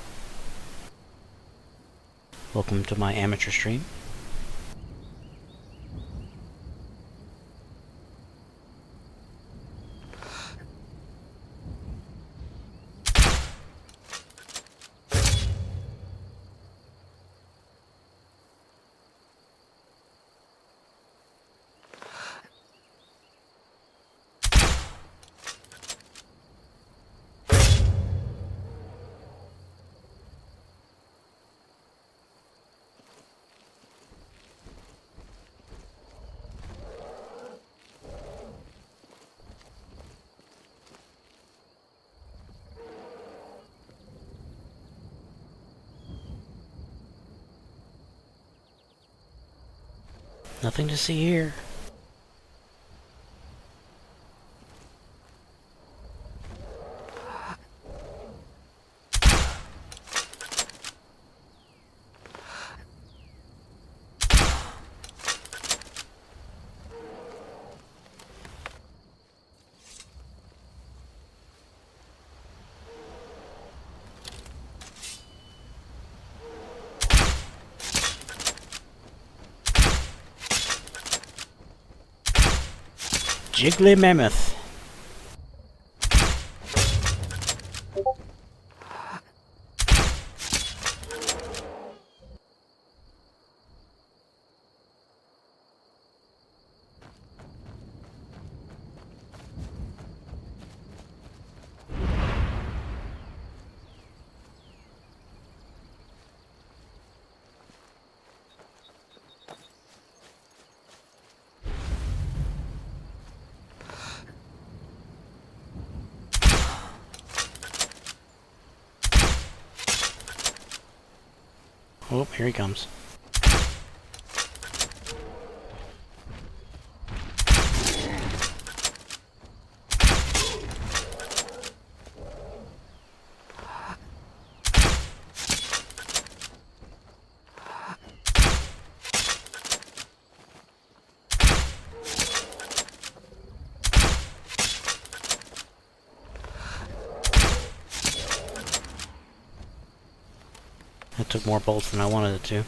C: Welcome to my amateur stream. Nothing to see here. Jiggly Mammoth. Oh, here he comes. That took more bolts than I wanted it to.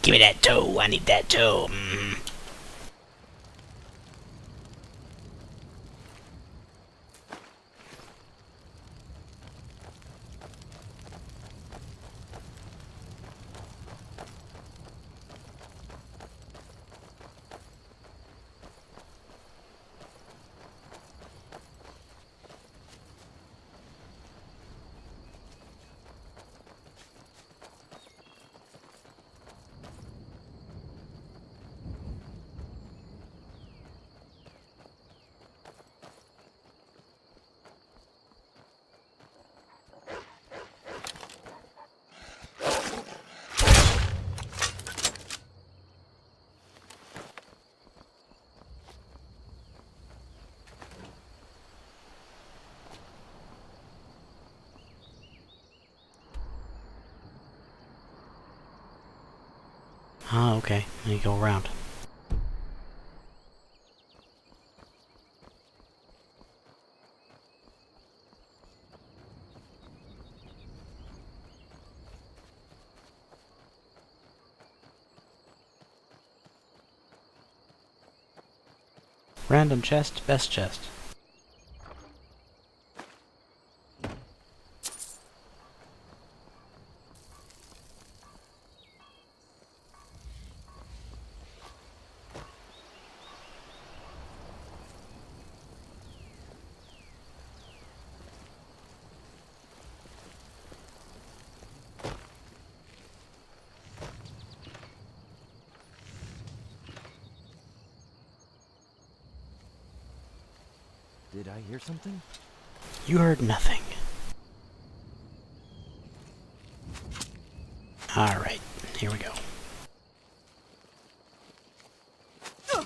C: Give me that toe, I need that toe. Ah, okay. Then you go around. Random chest, best chest.
E: Did I hear something?
C: You heard nothing. Alright, here we go.
E: I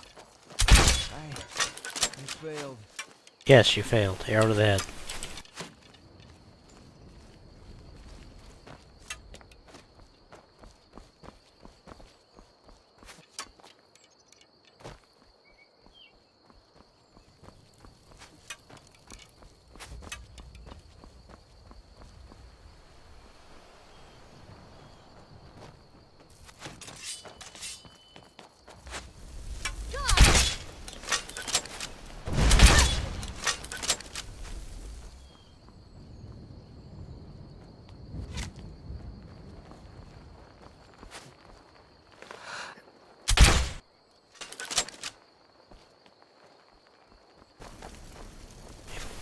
E: failed.
C: Yes, you failed. Arrow to the head.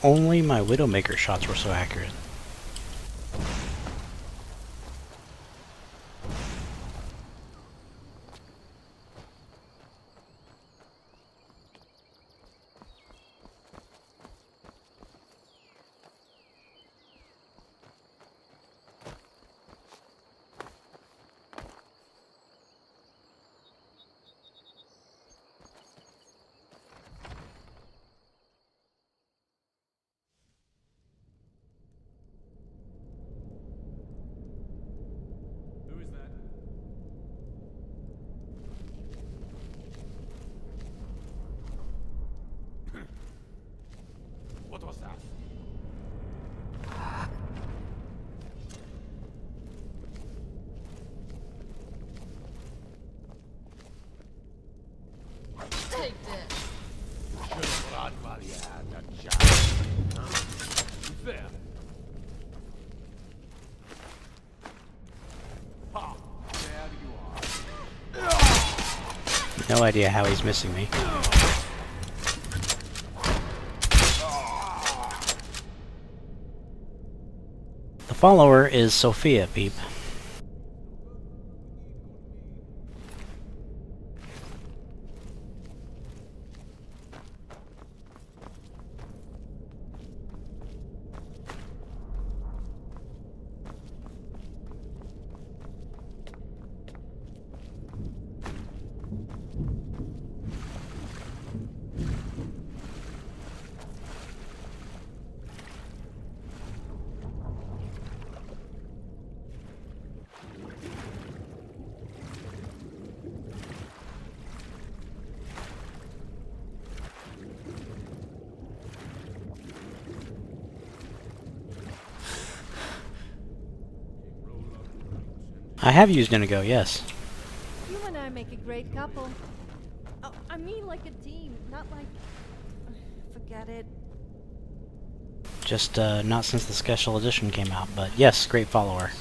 C: Only my Widowmaker shots were so accurate.
F: What was that?
J: Take this.
F: Should have run while you had the chance. Huh? There. Ha! There you are.
C: No idea how he's missing me. The follower is Sophia, peep. I have used Indigo, yes.
A: You and I make a great couple. Oh, I mean like a team, not like... Forget it.
C: Just not since the special edition came out, but yes, great follower.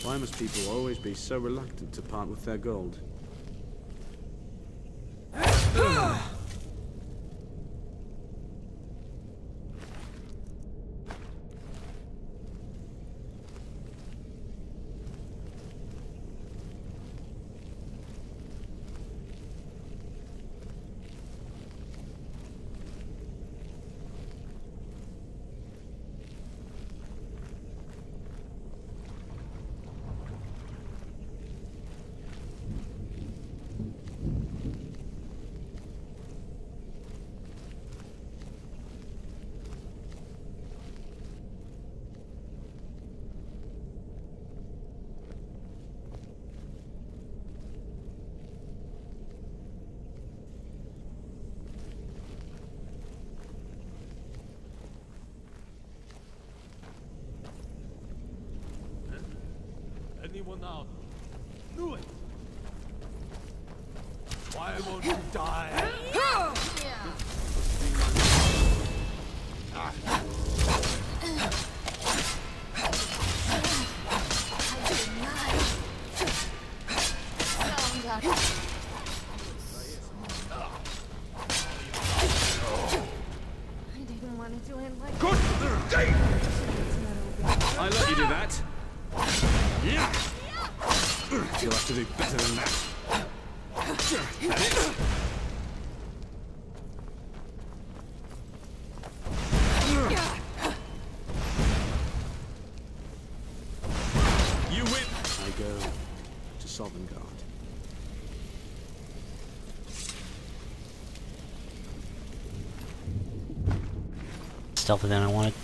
Q: Why must people always be so reluctant to part with their gold?
F: Anyone out? Do it! Why won't you die?
A: I didn't want it to end like
Q: Good day! I let you do that. Yeah. You'll have to do better than that. That it? go to Sovngarde.
C: Stealthier than I wanted.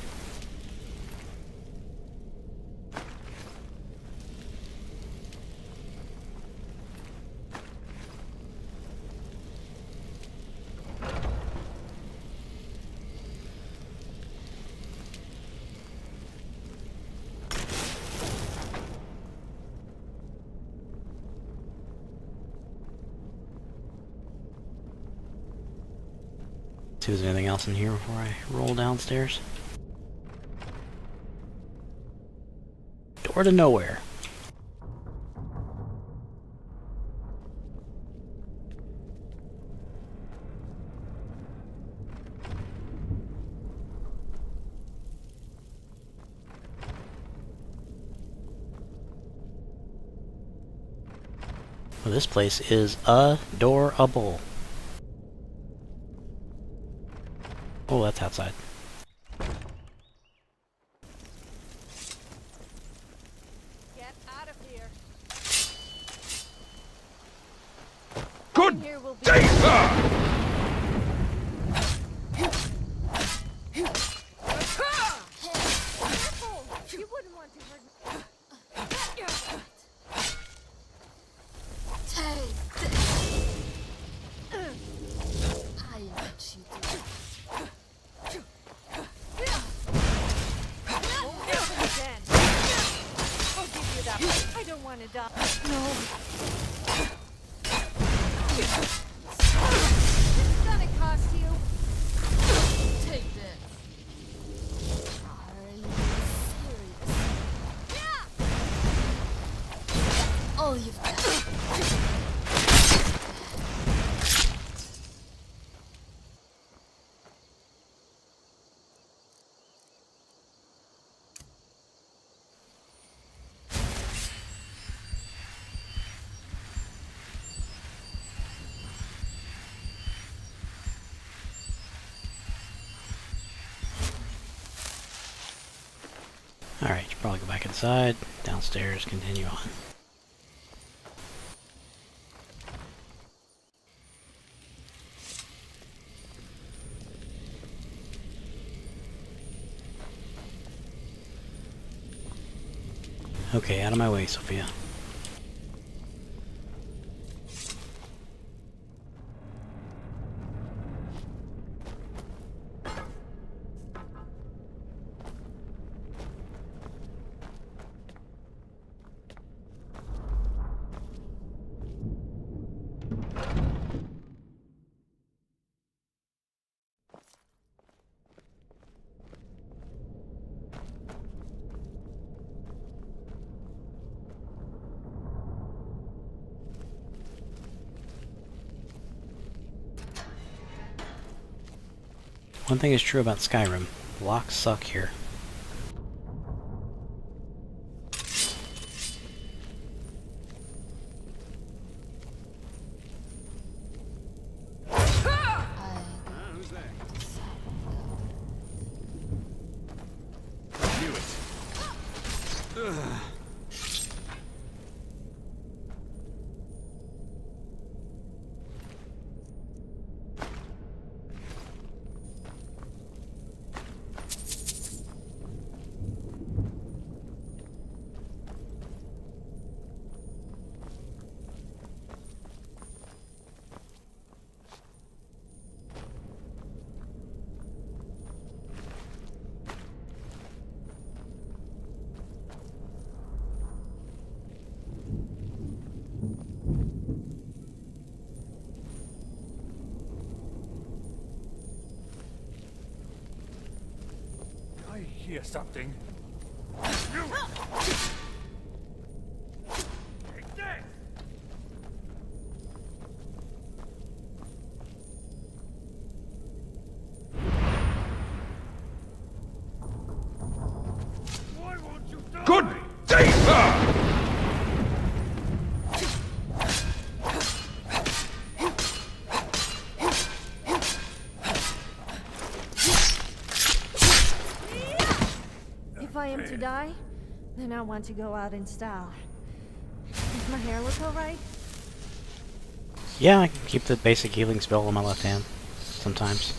C: See if there's anything else in here before I roll downstairs. Door to nowhere. Well, this place is adorable. Oh, that's outside.
A: Get out of here.
F: Good
A: Here will be
F: day,
A: Careful! You wouldn't want to hurt me.
J: Take this. I let you do it.
A: Again. I'll give you that. I don't want to die. No. This is gonna cost you.
J: Take this. Are you serious? All you've got.
C: Alright, should probably go back inside, downstairs, continue on. Okay, out of my way, Sophia. One thing is true about Skyrim. Locks suck here.
Q: Who's there? Knew it. Ugh.
F: I hear something. Take this! Why won't you die? Good day, sir!
A: If I am to die, then I want to go out in style. Does my hair look alright?
C: Yeah, I keep the basic healing spell on my left hand. Sometimes.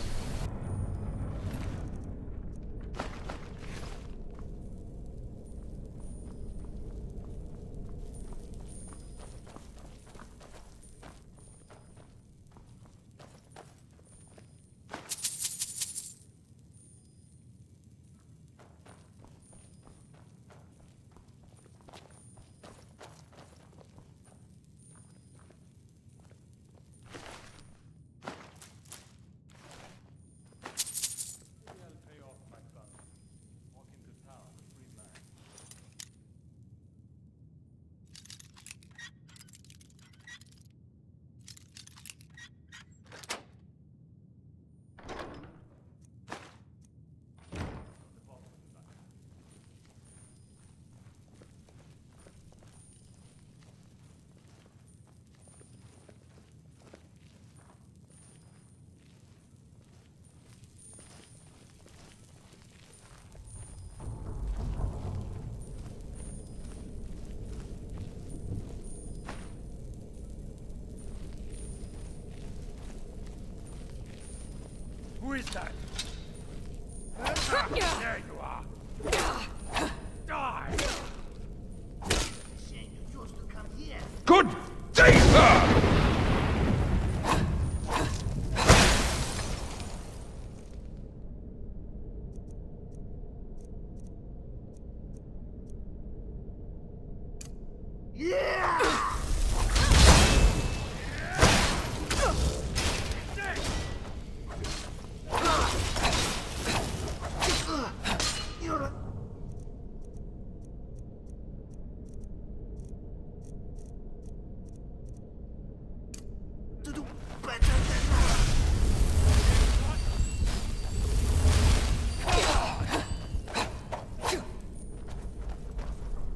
F: Who is that? There you are. Die!
G: Shame you chose to come here.
F: Good day, sir!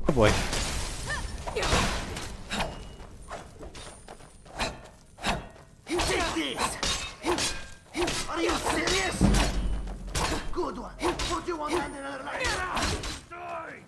C: Oh boy.
G: Take this! Are you serious? Good one. Put you on another line.
F: Die!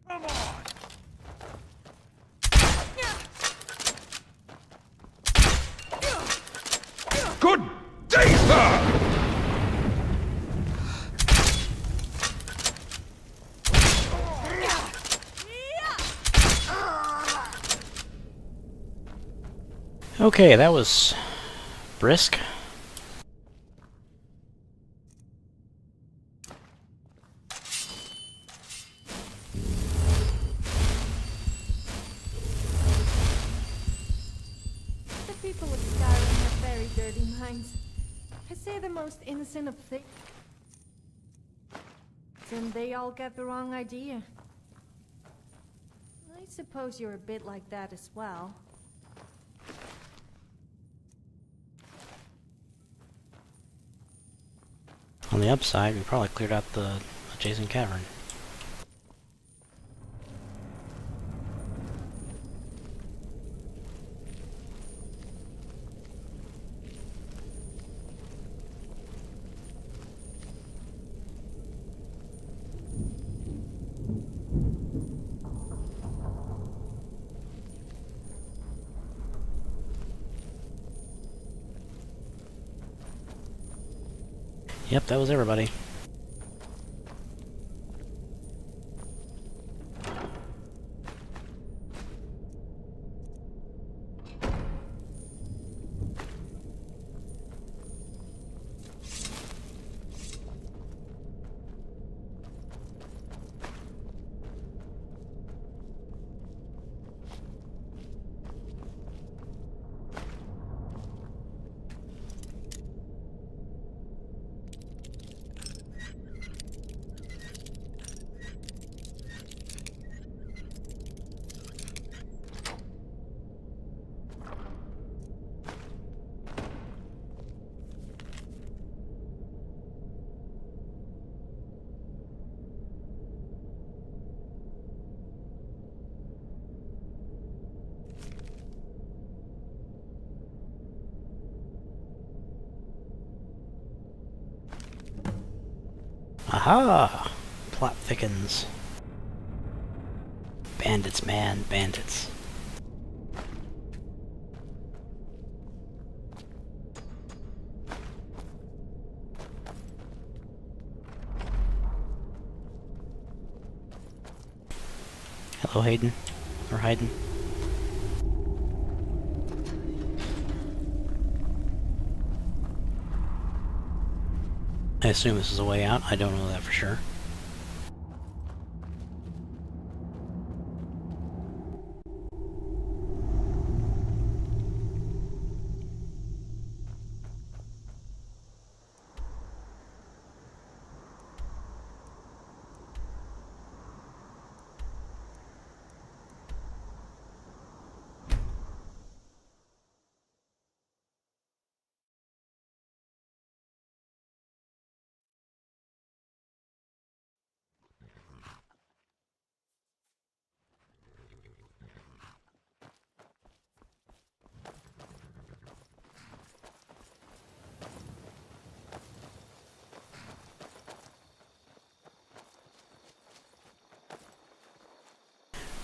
F: Come on! Good day, sir!
C: Okay, that was brisk.
A: The people of Skyrim have very dirty minds. I say the most innocent of things. And they all get the wrong idea. I suppose you're a bit like that as well.
C: On the upside, we probably cleared out the adjacent cavern. Yep, that was everybody. Aha! Plot thickens. Bandits, man, bandits. Hello, Hayden. Or Hayden. I assume this is a way out. I don't know that for sure.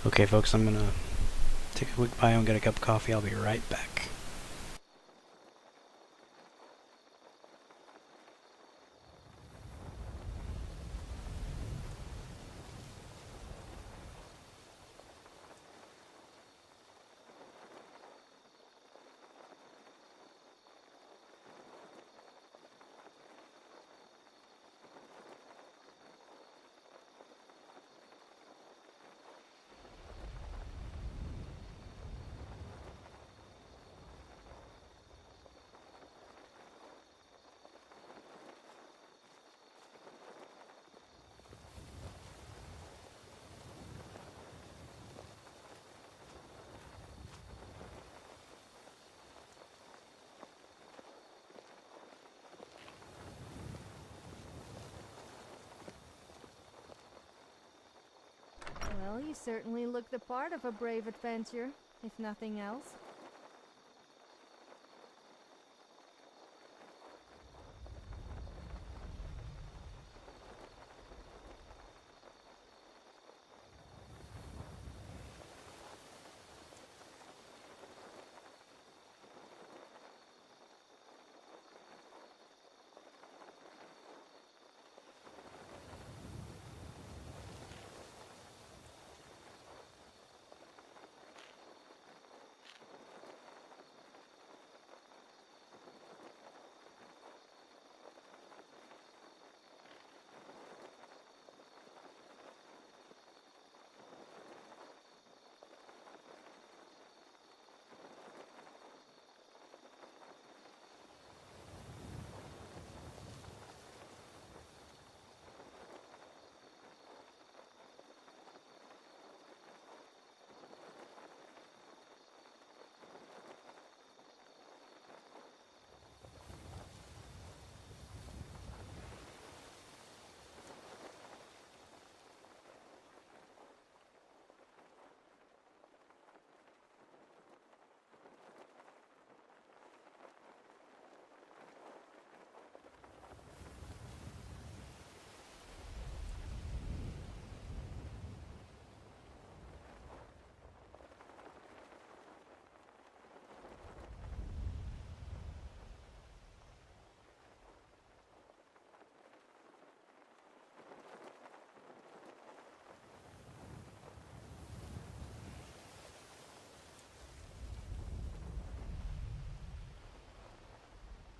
C: Okay, folks, I'm gonna take a quick bio and get a cup of coffee. I'll be right back.
A: Well, you certainly look the part of a brave adventurer, if nothing else.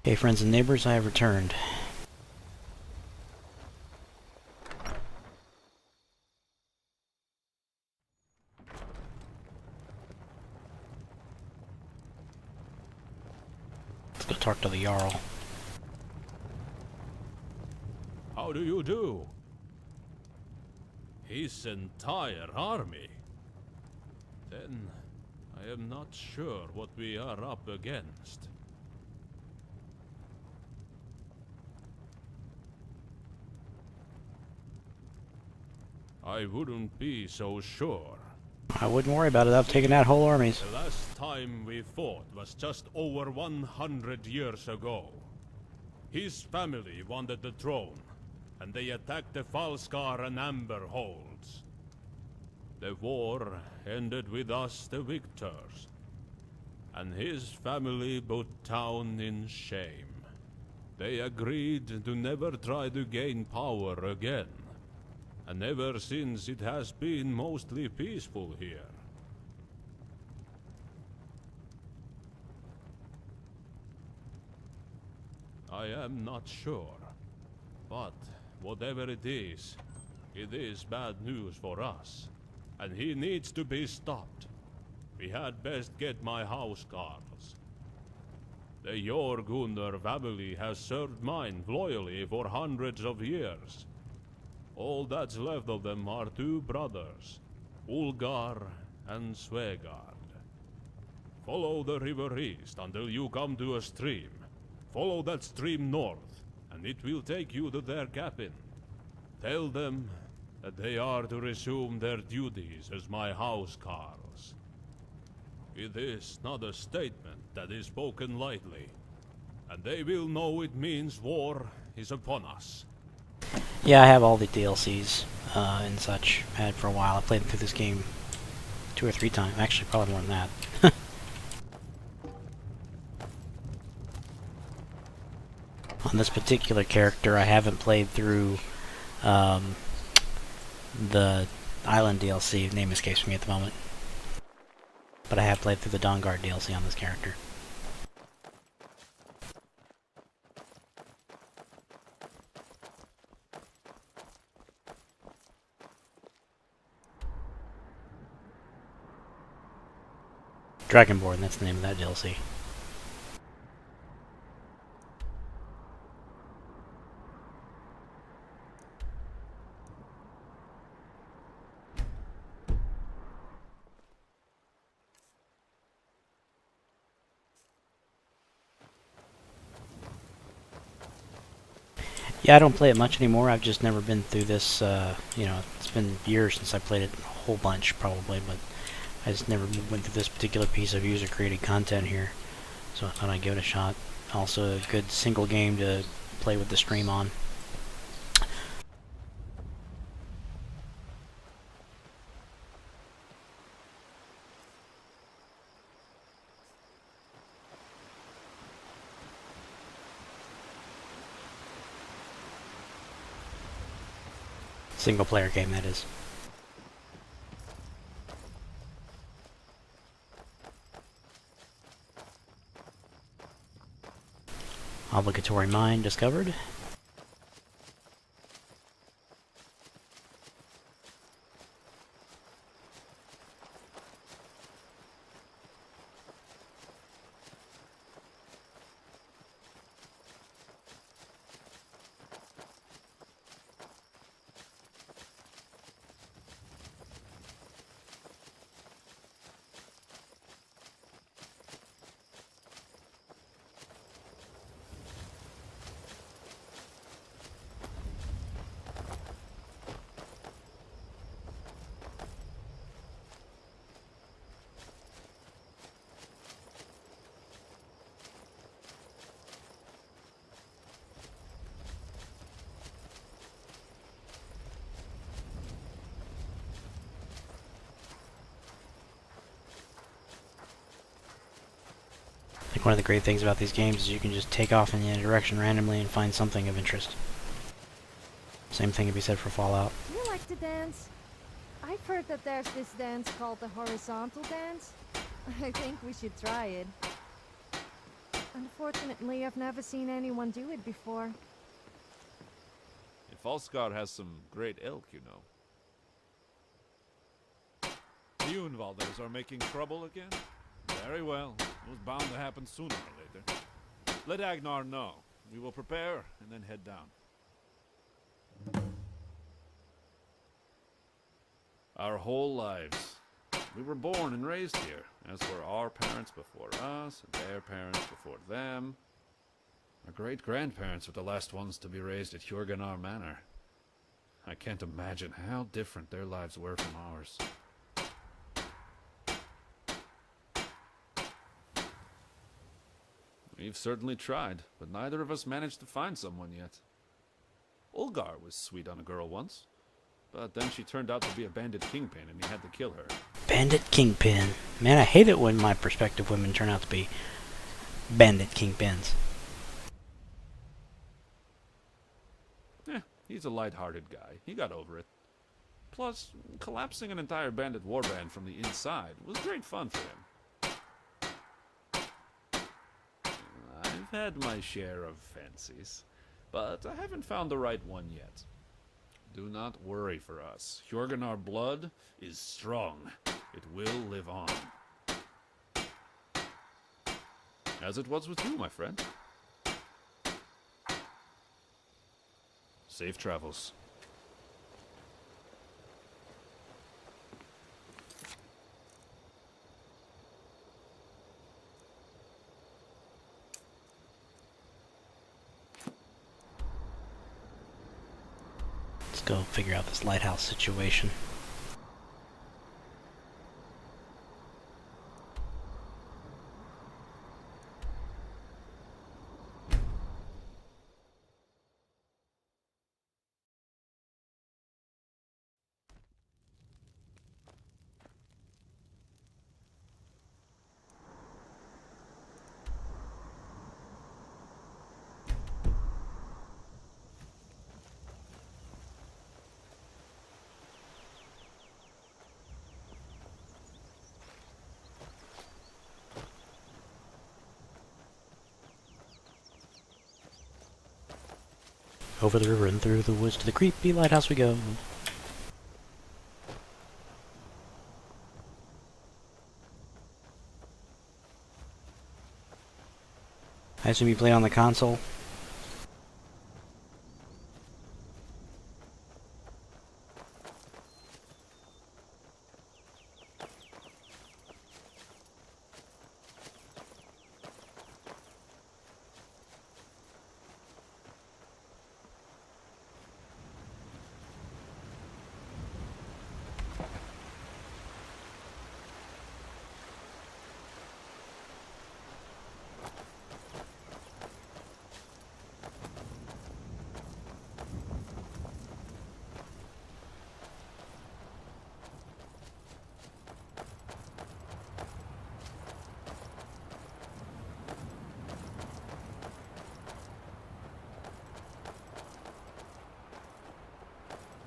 A: Okay, friends and neighbors, I have returned. Let's go talk to the Jarl.
B: How do you do? His entire army? Then I am not sure what we are up against. I wouldn't be so sure.
C: I wouldn't worry about it. I've taken out whole armies.
B: The last time we fought was just over 100 years ago. His family wanted the throne, and they attacked the Falskar and Amber holds. The war ended with us the victors, and his family put town in shame. They agreed to never try to gain power again, and ever since it has been mostly peaceful here. I am not sure, but whatever it is bad news for us, and he needs to be stopped. We had best get my house guards. The Jorgunner family has served mine loyally for hundreds of years. All that's left of them are two brothers, Ulgar and Svegard. Follow the river east until you come to a stream. Follow that stream north, and it will take you to their cabin. Tell them that they are to resume their duties as my housecarls. It is not a statement that is spoken lightly, and they will know it means war is upon us.
C: Yeah, I have all the DLCs and such. I had for a while. I played through this game 2 or 3 times. Actually, probably more than that. On this particular character, I haven't played through the Island DLC. Name escapes me at the moment. But I have played through the Dawnguard DLC on this character. Dragonborn, that's the name of that DLC. Yeah, I don't play it much anymore. I've just never been through this, you know, it's been years since I played it, a whole bunch probably, but I just never went through this particular piece of user-created content here, so I thought I'd give it a shot. Also a good single game to play with the stream on. Single player game, that is. Obligatory mine discovered. I think one of the great things about these games is you can just take off in any direction randomly and find something of interest. Same thing can be said for Fallout.
A: Do you like to dance? I've heard that there's this dance called the horizontal dance. I think we should try it. Unfortunately, I've never seen anyone do it before.
F: Falskar has some great elk, you know. The Unvalders are making trouble again? Very well. It was bound to happen sooner or later. Let Agnar know. We will prepare and then head down. Our whole lives. We were born and raised here, as were our parents before us, and their parents before them. Our great-grandparents were the last ones to be raised at Hjorganar Manor. I can't imagine how different their lives were from ours. We've certainly tried, but neither of us managed to find someone yet. Olgar was sweet on a girl once, but then she turned out to be a bandit kingpin and he had to kill her.
C: Bandit kingpin. Man, I hate it when my prospective women turn out to be bandit kingpins.
F: He's a light-hearted guy. He got over it. Plus, collapsing an entire bandit warband from the inside was great fun for him. I've had my share of fancies, but I haven't found the right one yet. Do not worry for us. Hjorgenar blood is strong. It will live on. As it was with you, my friend. Safe travels.
C: Let's go figure out this lighthouse situation. Over the river and through the woods to the creepy lighthouse we go. I assume you play on the console?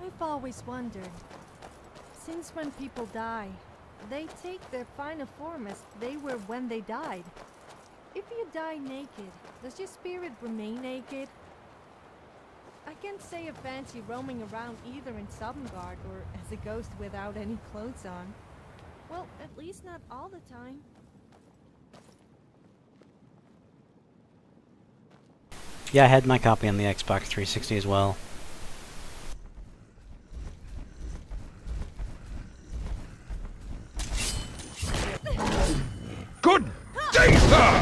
A: I've always wondered, since when people die, they take their final form as they were when they died. If you die naked, does your spirit remain naked? I can't say I fancy roaming around either in Sovngarde or as a ghost without any clothes on. Well, at least not all the time.
C: Yeah, I had my copy on the Xbox 360 as well.
Q: Good day, sir!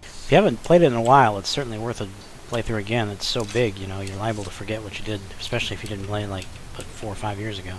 C: If you haven't played it in a while, it's certainly worth a playthrough again. It's so big, you know, you're liable to forget what you did, especially if you didn't play it like 4 or 5 years ago.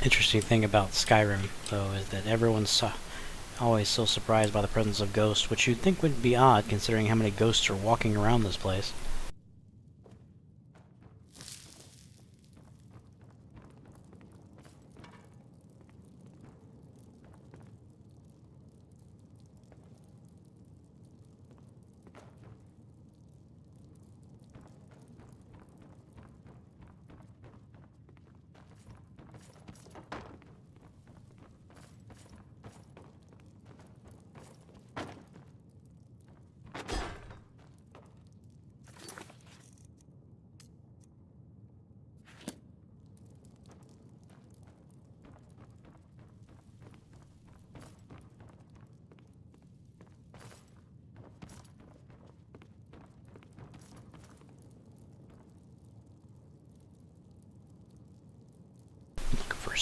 C: Interesting thing about Skyrim, though, is that everyone's always so surprised by the presence of ghosts, which you'd think would be odd considering how many ghosts are walking around this place.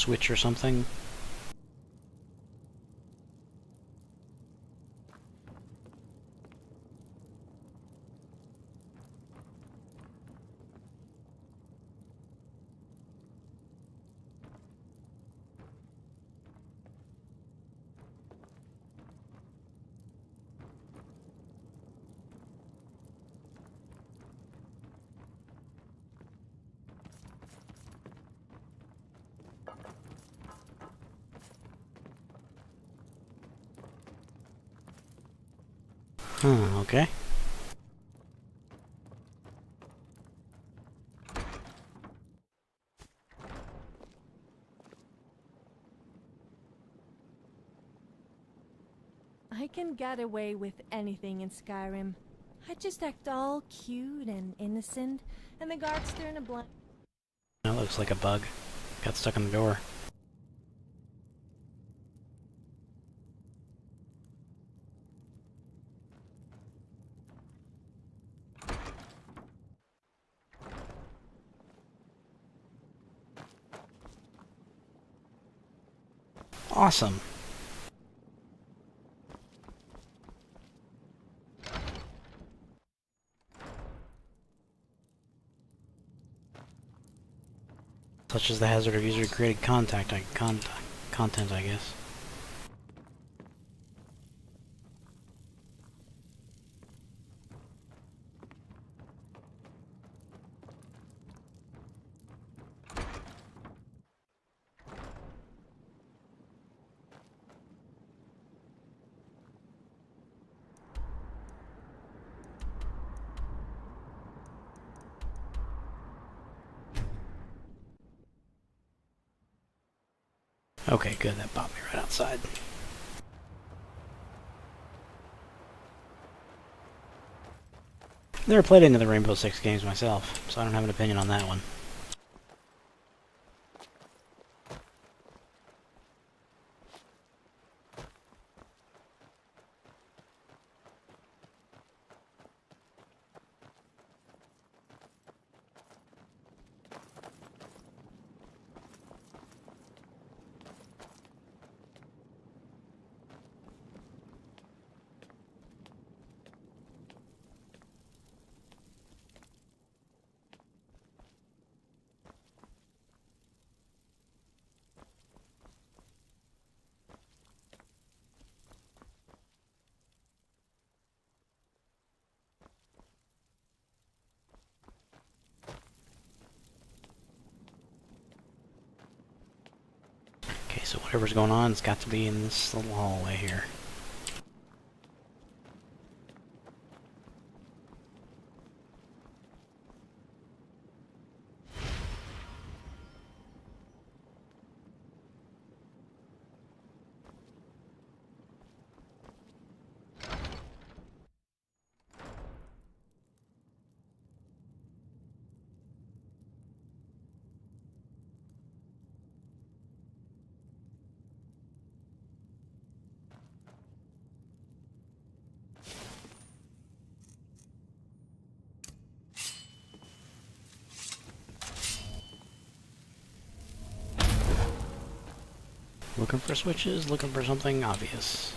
C: switch or something. Okay.
A: I can get away with anything in Skyrim. I just act all cute and innocent, and the guards turn a blind.
C: That looks like a bug. Got stuck in the door. Awesome. Such as the hazard of user-created content, I guess. Okay, good. That popped me right outside. Never played any of the Rainbow Six games myself, so I don't have an opinion on that one. Okay, so whatever's going on, it's got to be in this little hallway here. Looking for switches, looking for something obvious.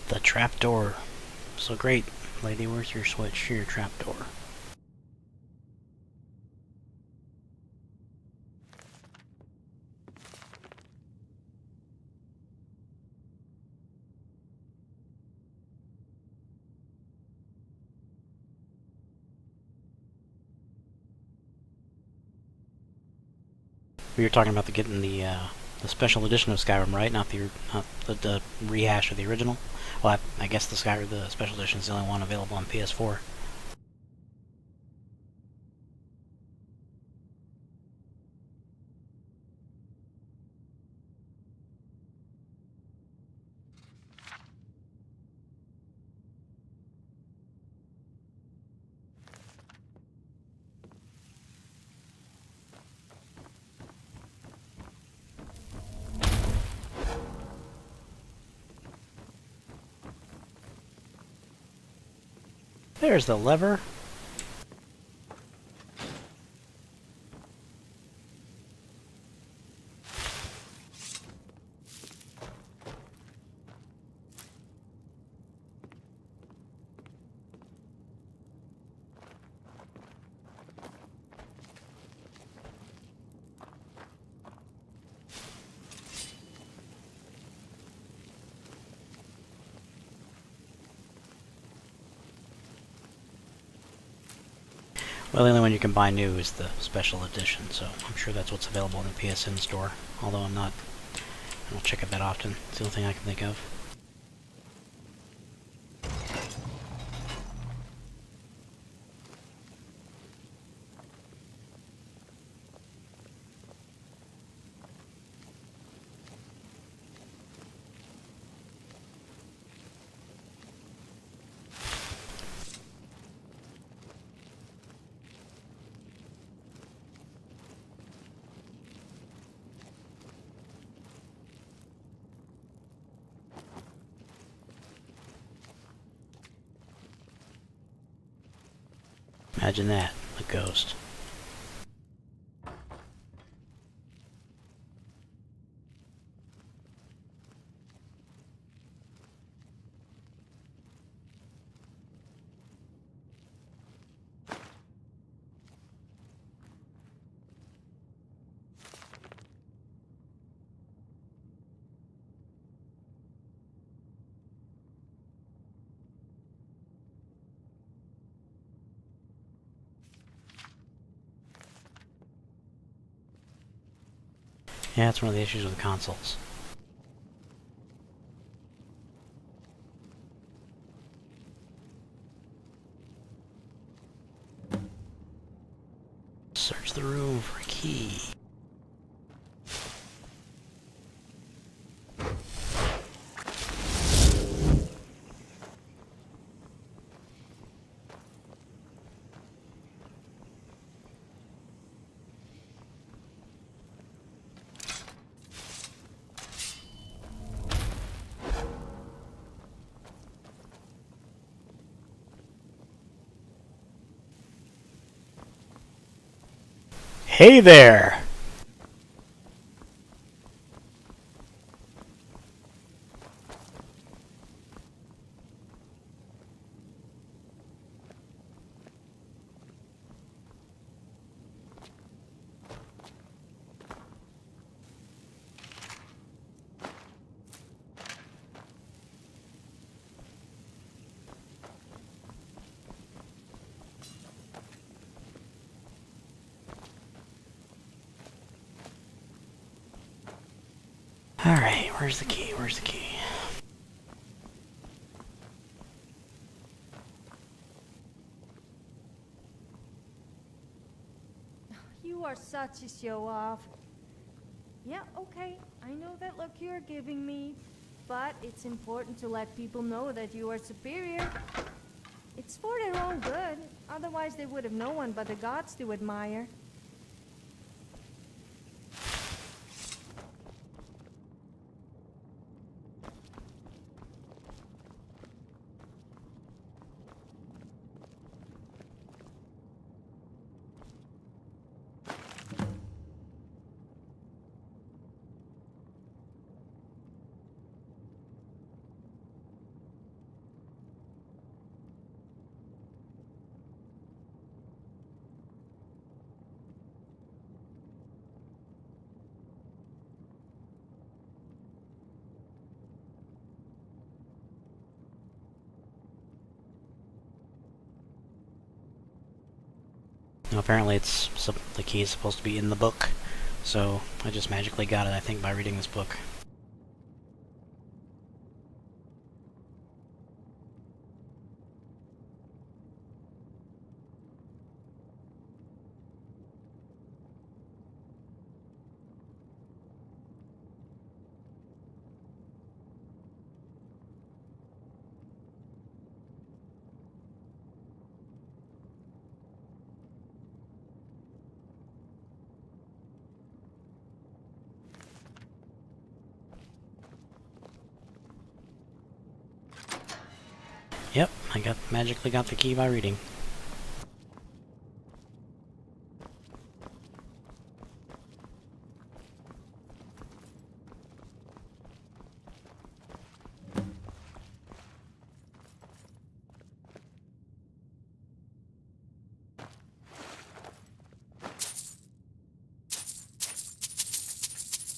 C: The trapdoor. So great, lady, where's your switch? Your trapdoor. We were talking about getting the special edition of Skyrim, right? Not the rehash of the original. Well, I guess the special edition is the only one available on PS4. There's the lever. Well, the only one you can buy new is the special edition, so I'm sure that's what's available in the PSN store. Although I don't check it that often. It's the only thing I can think of. Imagine that, a ghost. Yeah, it's one of the issues with the consoles. Search the room for a key. Hey there! Alright, where's the key? Where's the key?
A: You are such a show-off. Yeah, okay, I know that look you're giving me, but it's important to let people know that you are superior. It's for their own good, otherwise they would have no one but the gods to admire.
C: Now, apparently the key is supposed to be in the book, So I just magically got it, I think, by reading this book. Yep, I magically got the key by reading.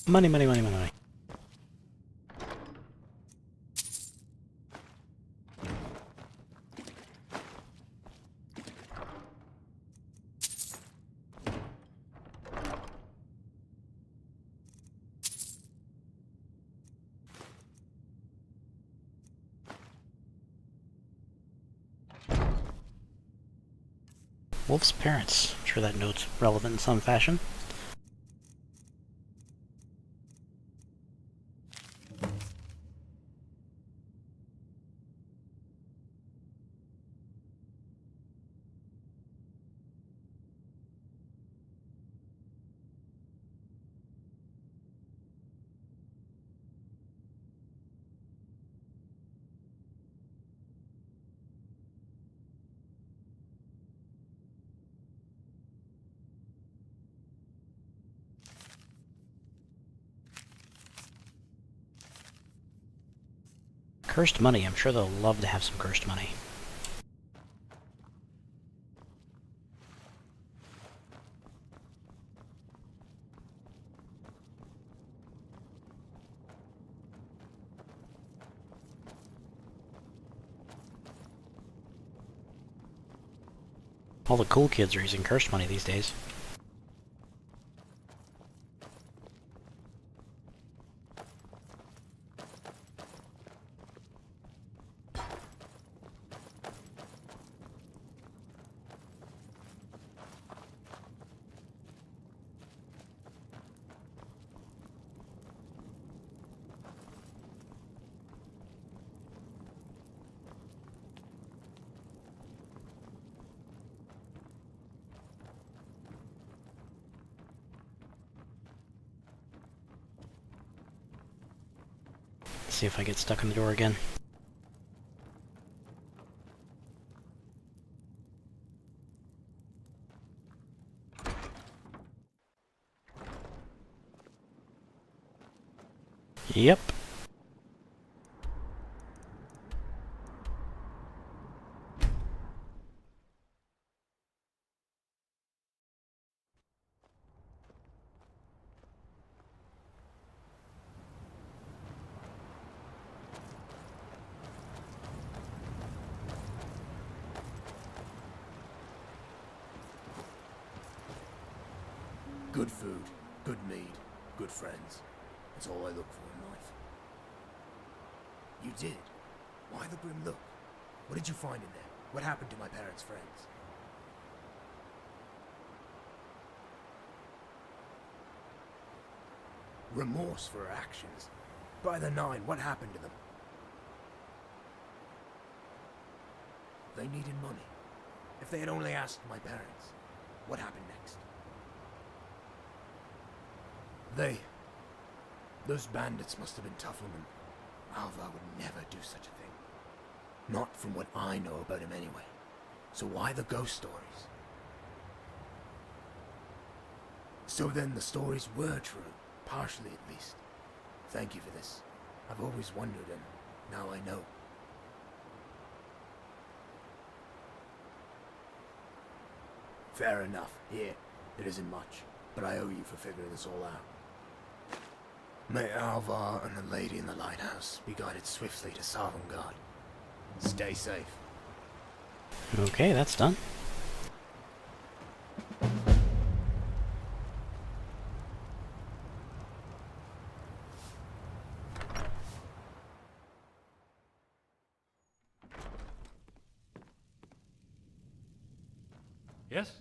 C: Money, money, money, money, money. Wolf's parents. I'm sure that note's relevant in some fashion. Cursed money. I'm sure they'll love to have some cursed money. All the cool kids are using cursed money these days. See if I get stuck in the door again. Yep.
P: Good food, good mead, good friends. That's all I look for in life. You did? Why the grim look? What did you find in there? What happened to my parents' friends? Remorse for her actions. By the nine, what happened to them? They needed money. If they had only asked my parents, what happened next? Those bandits must have been tough on them. Alvar would never do such a thing. Not from what I know about him anyway. So why the ghost stories? So then the stories were true, partially at least. Thank you for this. I've always wondered, and now I know. Fair enough. Here, it isn't much, but I owe you for figuring this all out. May Alvar and the lady in the lighthouse be guided swiftly to Sovngarde. Stay safe.
C: Okay, that's done.
O: Yes?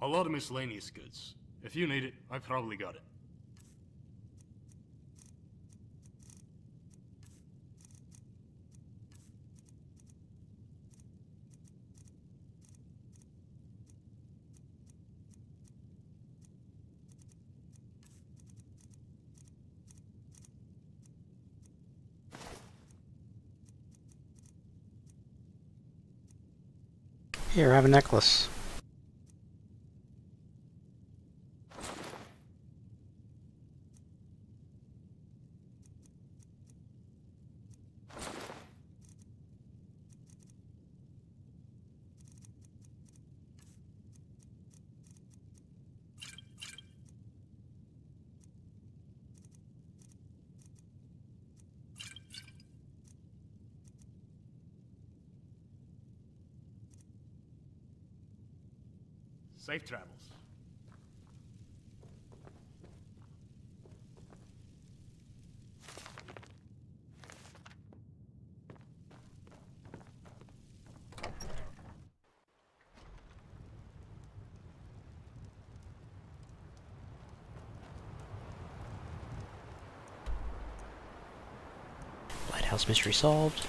O: A lot of miscellaneous goods. If you need it, I probably got it.
C: Here, have a necklace.
O: Safe travels.
C: Lighthouse mystery solved.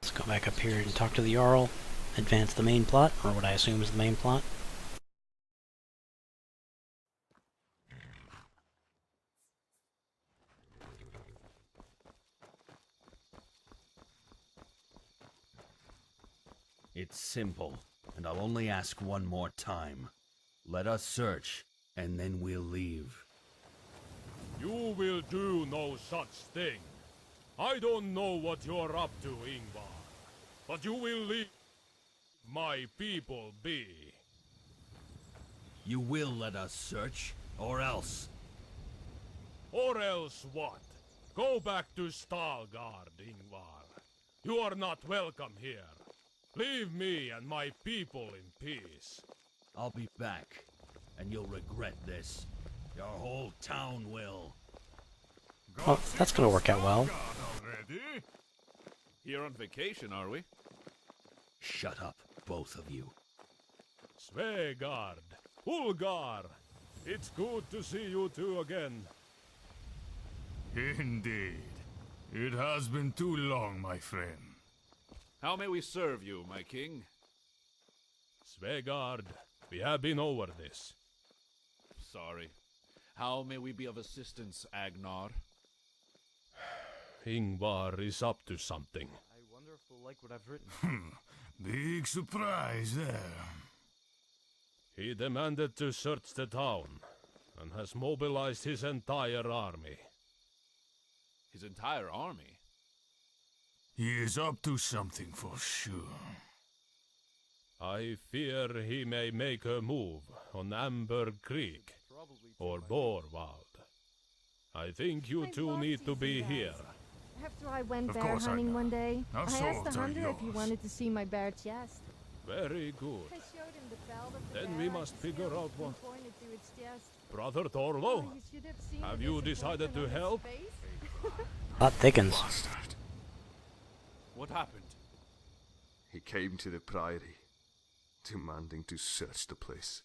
C: Let's go back up here and talk to the Jarl. Advance the main plot, or what I assume is the main plot.
R: It's simple, and I'll only ask one more time. Let us search, and then we'll leave.
B: You will do no such thing. I don't know what you're up to, Ingvar, but you will leave my people be.
R: You will let us search, or else.
B: Or else what? Go back to Stalgard, Ingvar. You are not welcome here. Leave me and my people in peace.
R: I'll be back, and you'll regret this. Your whole town will.
C: Well, that's gonna work out well.
F: Here on vacation, are we?
R: Shut up, both of you.
B: Svegard, Ulgar, it's good to see you two again.
S: Indeed. It has been too long, my friend.
F: How may we serve you, my king?
B: Svegard, we have been over this.
F: Sorry. How may we be of assistance, Agnar?
B: Ingvar is up to something.
H: I wonder if we'll like what I've written.
S: Big surprise there.
B: He demanded to search the town, and has mobilized his entire army.
F: His entire army?
S: He is up to something for sure.
B: I fear he may make a move on Amber Creek or Borwald. I think you two need to be here.
A: After I went
S: Of
A: bear
S: course I
A: hunting
S: know.
A: one day,
S: Our
A: I asked
S: souls
A: the
S: are
A: hunter if he
S: yours.
A: wanted to see my bare chest.
B: Very good.
A: I showed him the belt of the
B: Then
A: bear
B: we
A: I
B: must
A: could
B: figure
A: still
B: out what...
A: pointed to its chest.
B: Brother Torlo,
A: Oh, you should have seen
B: have
A: the
B: you decided to
A: disappointment on
B: help?
A: his face.
C: That thickens.
S: Bastard.
F: What happened?
M: He came to the Priory, demanding to search the place.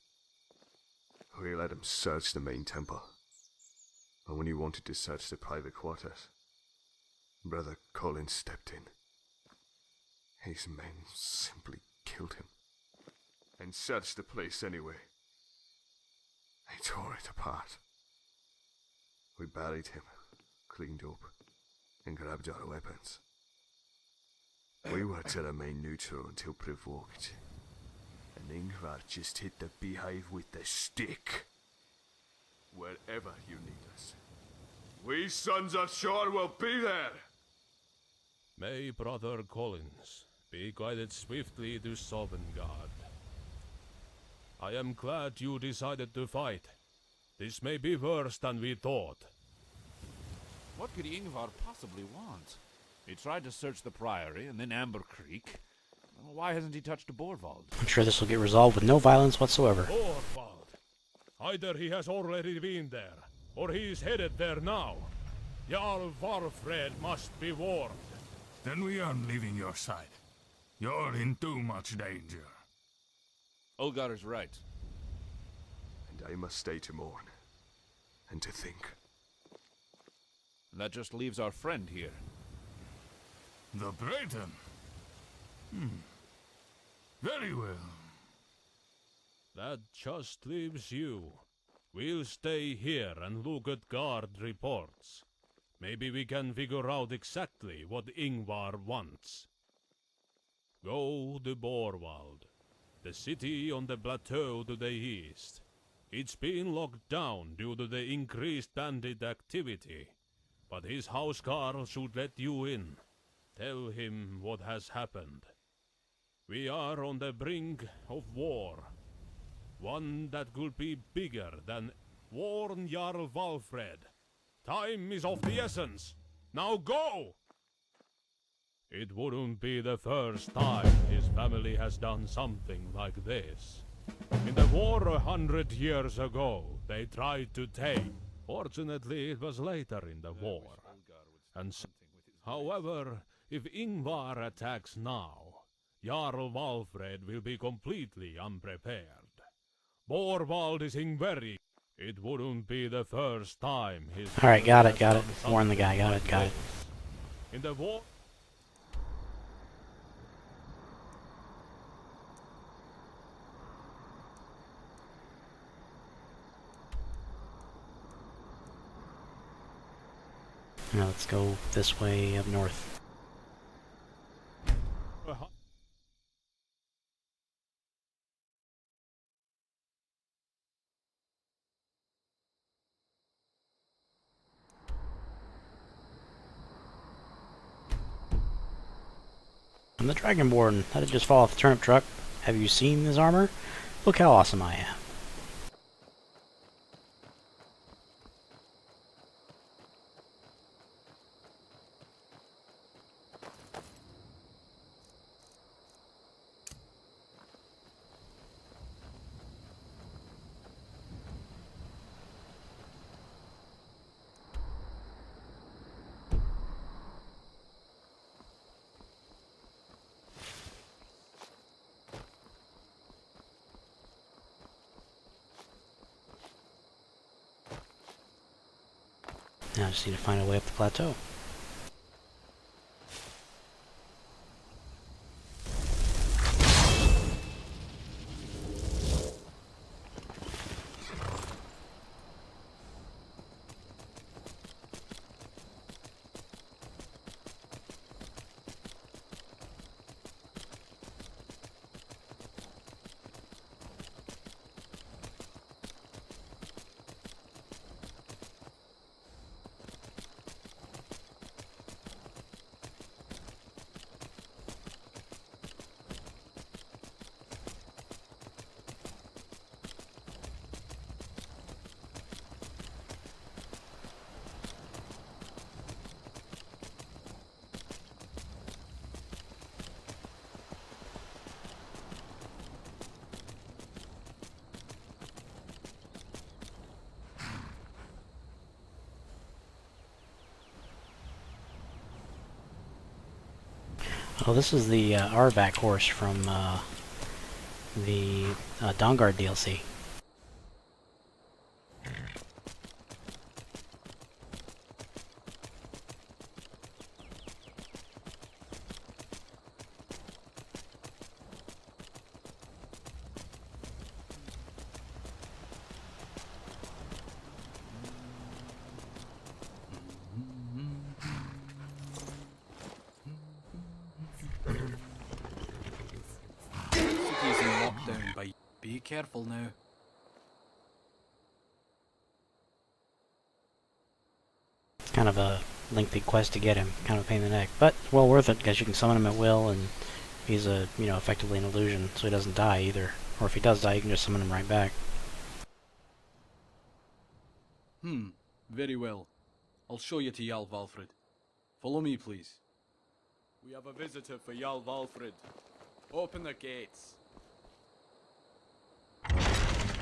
M: We let him search the main temple. And when he wanted to search the private quarters, Brother Colin stepped in. His men simply killed him, and searched the place anyway. They tore it apart. We buried him, cleaned up, and grabbed our weapons. We were to remain neutral until provoked, and Ingvar just hit the beehive with the stick. Wherever you need us, we Sons of Shore will be there!
B: May Brother Collins be guided swiftly to Sovngarde. I am glad you decided to fight. This may be worse than we thought.
F: What could Ingvar possibly want? He tried to search the Priory and then Amber Creek. Why hasn't he touched Borvald?
C: I'm sure this will get resolved with no violence whatsoever.
B: Borvald. Either he has already been there, or he is headed there now. Jarl Valfred must be warned.
S: Then we aren't leaving your side. You're in too much danger.
F: Ulgar is right.
M: And I must stay to mourn. And to think.
F: And that just leaves our friend here.
S: The Breton? Very well.
B: That just leaves you. We'll stay here and look at guard reports. Maybe we can figure out exactly what Ingvar wants. Go to Borvald, the city on the plateau to the east. It's been locked down due to the increased bandit activity, but his housecarl should let you in. Tell him what has happened. We are on the brink of war. One that could be bigger than warn Jarl Valfred. Time is of the essence. Now go! It wouldn't be the first time his family has done something like this. In the war 100 years ago, they tried to take. Fortunately, it was later in the war. And so, however, if Ingvar attacks now, Jarl Valfred will be completely unprepared. Borvald is in very... It wouldn't be the first time his...
C: Alright, got it. Warn the guy, got it.
B: In the war...
C: Now let's go this way up north. I'm the Dragonborn. How did just fall off the turnip truck? Have you seen this armor? Look how awesome I am. Now I just need to find a way up the plateau. Oh, this is the Arback horse from the Dawnguard DLC.
T: Be careful now.
C: It's kind of a lengthy quest to get him, kind of a pain in the neck, but well worth it because you can summon him at will, and he's a effectively an illusion, so he doesn't die either. Or if he does die, you can just summon him right back.
T: Very well. I'll show you to Jarl Valfred. Follow me, please. We have a visitor for Jarl Valfred. Open the gates.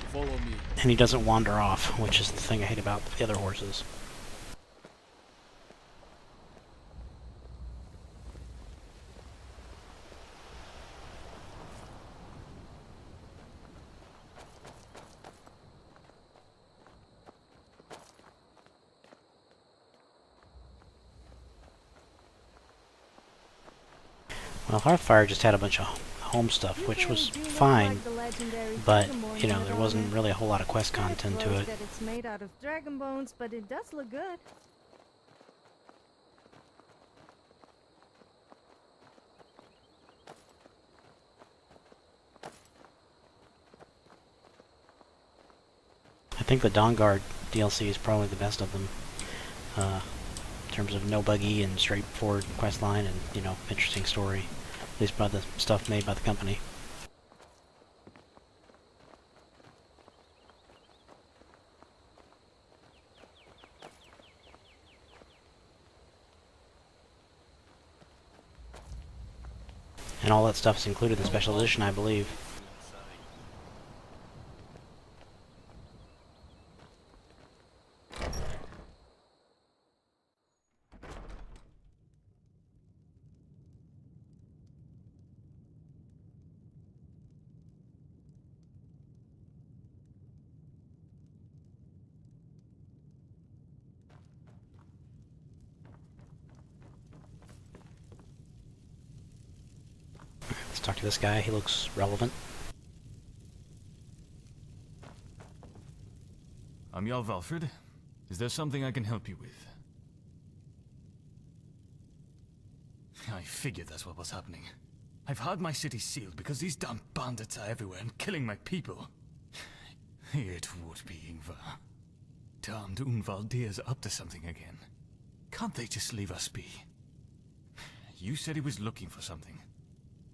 T: Follow me.
C: And he doesn't wander off, which is the thing I hate about the other horses. Well, Hearthfire just had a bunch of home stuff, which was fine, but, you know, there wasn't really a whole lot of quest content to it.
A: That it's made out of dragon bones, but it does look good.
C: I think the Dawnguard DLC is probably the best of them, in terms of no buggy and straightforward questline and, you know, interesting story, at least by the stuff made by the company. And all that stuff is included in the special edition, I believe. Let's talk to this guy. He looks relevant.
Q: I'm Jarl Valfrid. Is there something I can help you with? I figured that's what was happening. I've had my city sealed because these damn bandits are everywhere and killing my people. It would be Ingvar. Damned Unvaldir's up to something again. Can't they just leave us be? You said he was looking for something.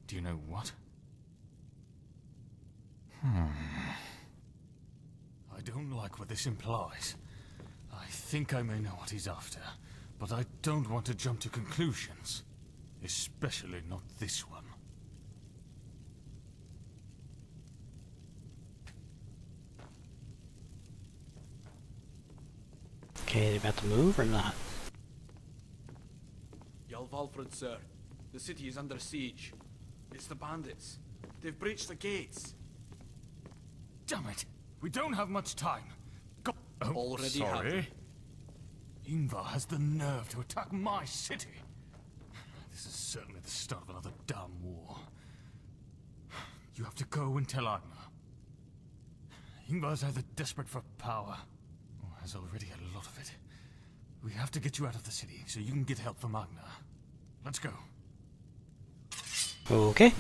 Q: Do you know what? I don't like what this implies. I think I may know what he's after, but I don't want to jump to conclusions. Especially not this one.
C: Okay, they about to move or not?
T: Jarl Valfrid, sir. The city is under siege. It's the bandits. They've breached the gates.
Q: Damn it! We don't have much time. Go
T: Already
Q: sorry.
T: happened.
Q: Ingvar has the nerve to attack my city. This is certainly the start of another damn war. You have to go and tell Agnar. Ingvar's either desperate for power, or has already had a lot of it. We have to get you out of the city so you can get help from Agnar. Let's go.
C: Okay.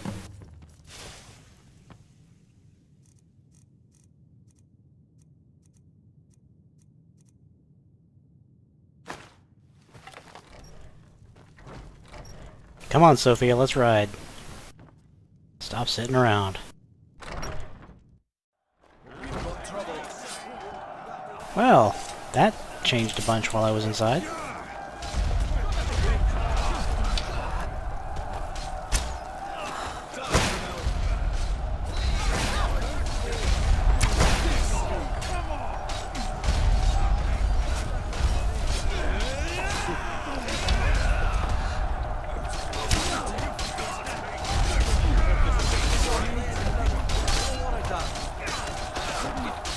C: Come on, Sophia, let's ride. Stop sitting around. Well, that changed a bunch while I was inside.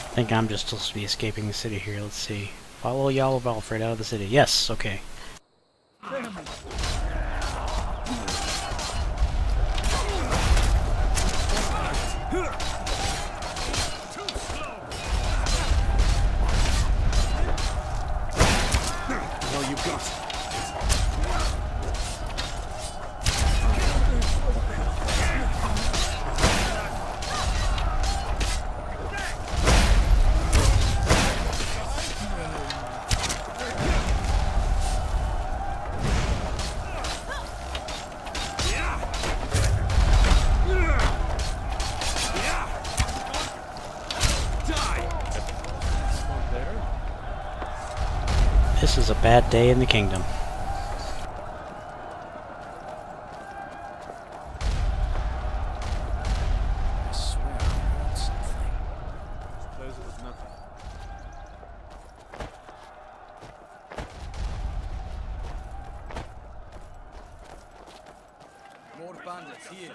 C: I think I'm just supposed to be escaping the city here. Let's see. Follow Jarl Valfrid out of the city. Yes, okay.
Q: Well, you got it.
C: This is a bad day in the kingdom.
T: bandits here.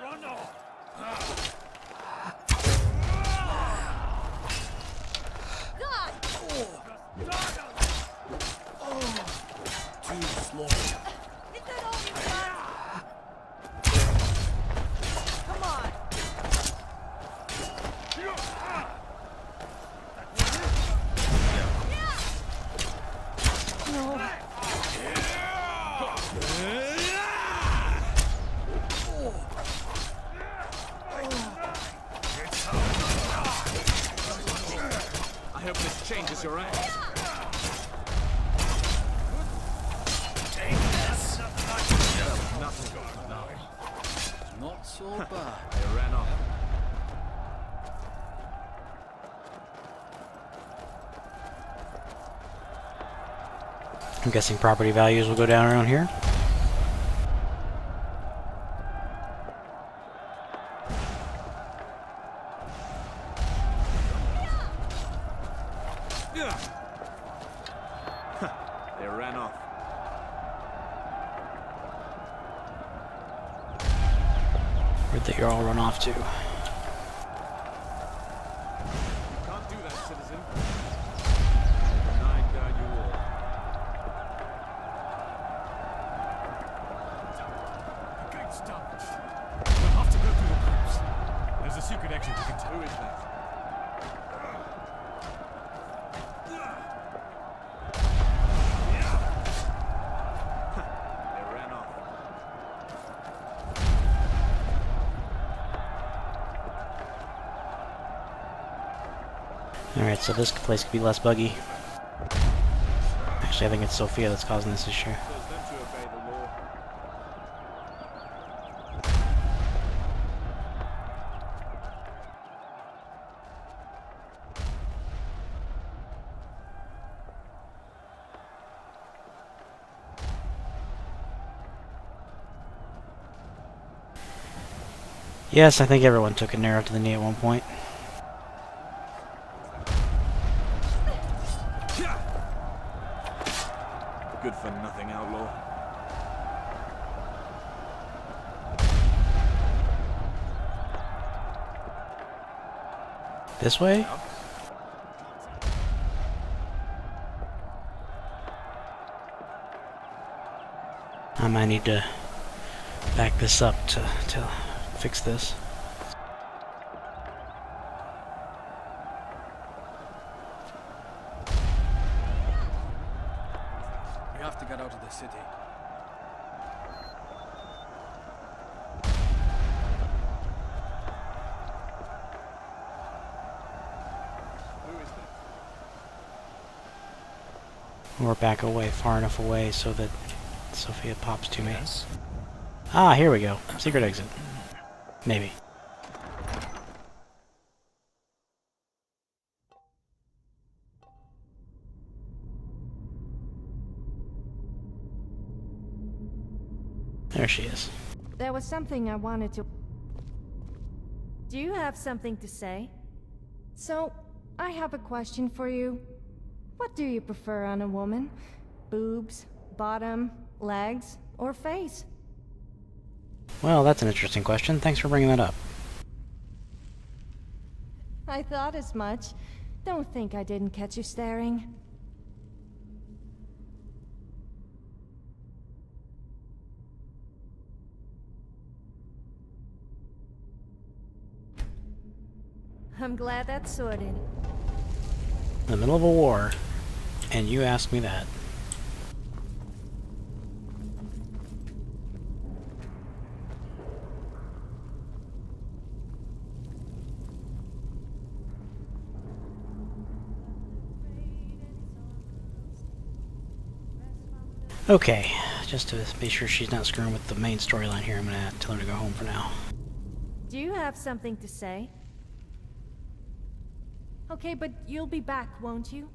A: God!
T: Too slow.
A: Is that all you got? Come on! No.
T: I hope this changes your act. Take this.
F: Nothing going now.
T: Not so bad.
F: They ran off.
C: I'm guessing property values will go down around here.
F: They ran off.
C: Where'd they all run off to?
F: Can't do that, citizen. Denied you all.
Q: The gate's damaged. We'll have to go through the crypts. There's a secret exit we can take.
F: Who is that? They ran off.
C: Alright, so this place could be less buggy. Actually, I think it's Sophia that's causing this issue.
F: Says them to obey the law.
C: Yes, I think everyone took an arrow to the knee at one point.
F: Good for nothing outlaw.
C: This way? I might need to back this up to fix this.
T: We have to get out of the city.
F: Who is this?
C: Or back away, far enough away so that Sophia pops to me. Ah, here we go. Secret exit. Maybe. There she is.
A: There was something I wanted to... Do you have something to say? So, I have a question for you. What do you prefer on a woman? Boobs, bottom, legs, or face?
C: Well, that's an interesting question. Thanks for bringing that up.
A: I thought as much. Don't think I didn't catch you staring. I'm glad that's sorted.
C: In the middle of a war, and you ask me that. Okay, just to be sure she's not screwing with the main storyline here, I'm gonna tell her to go home for now.
A: Do you have something to say? Okay, but you'll be back, won't you?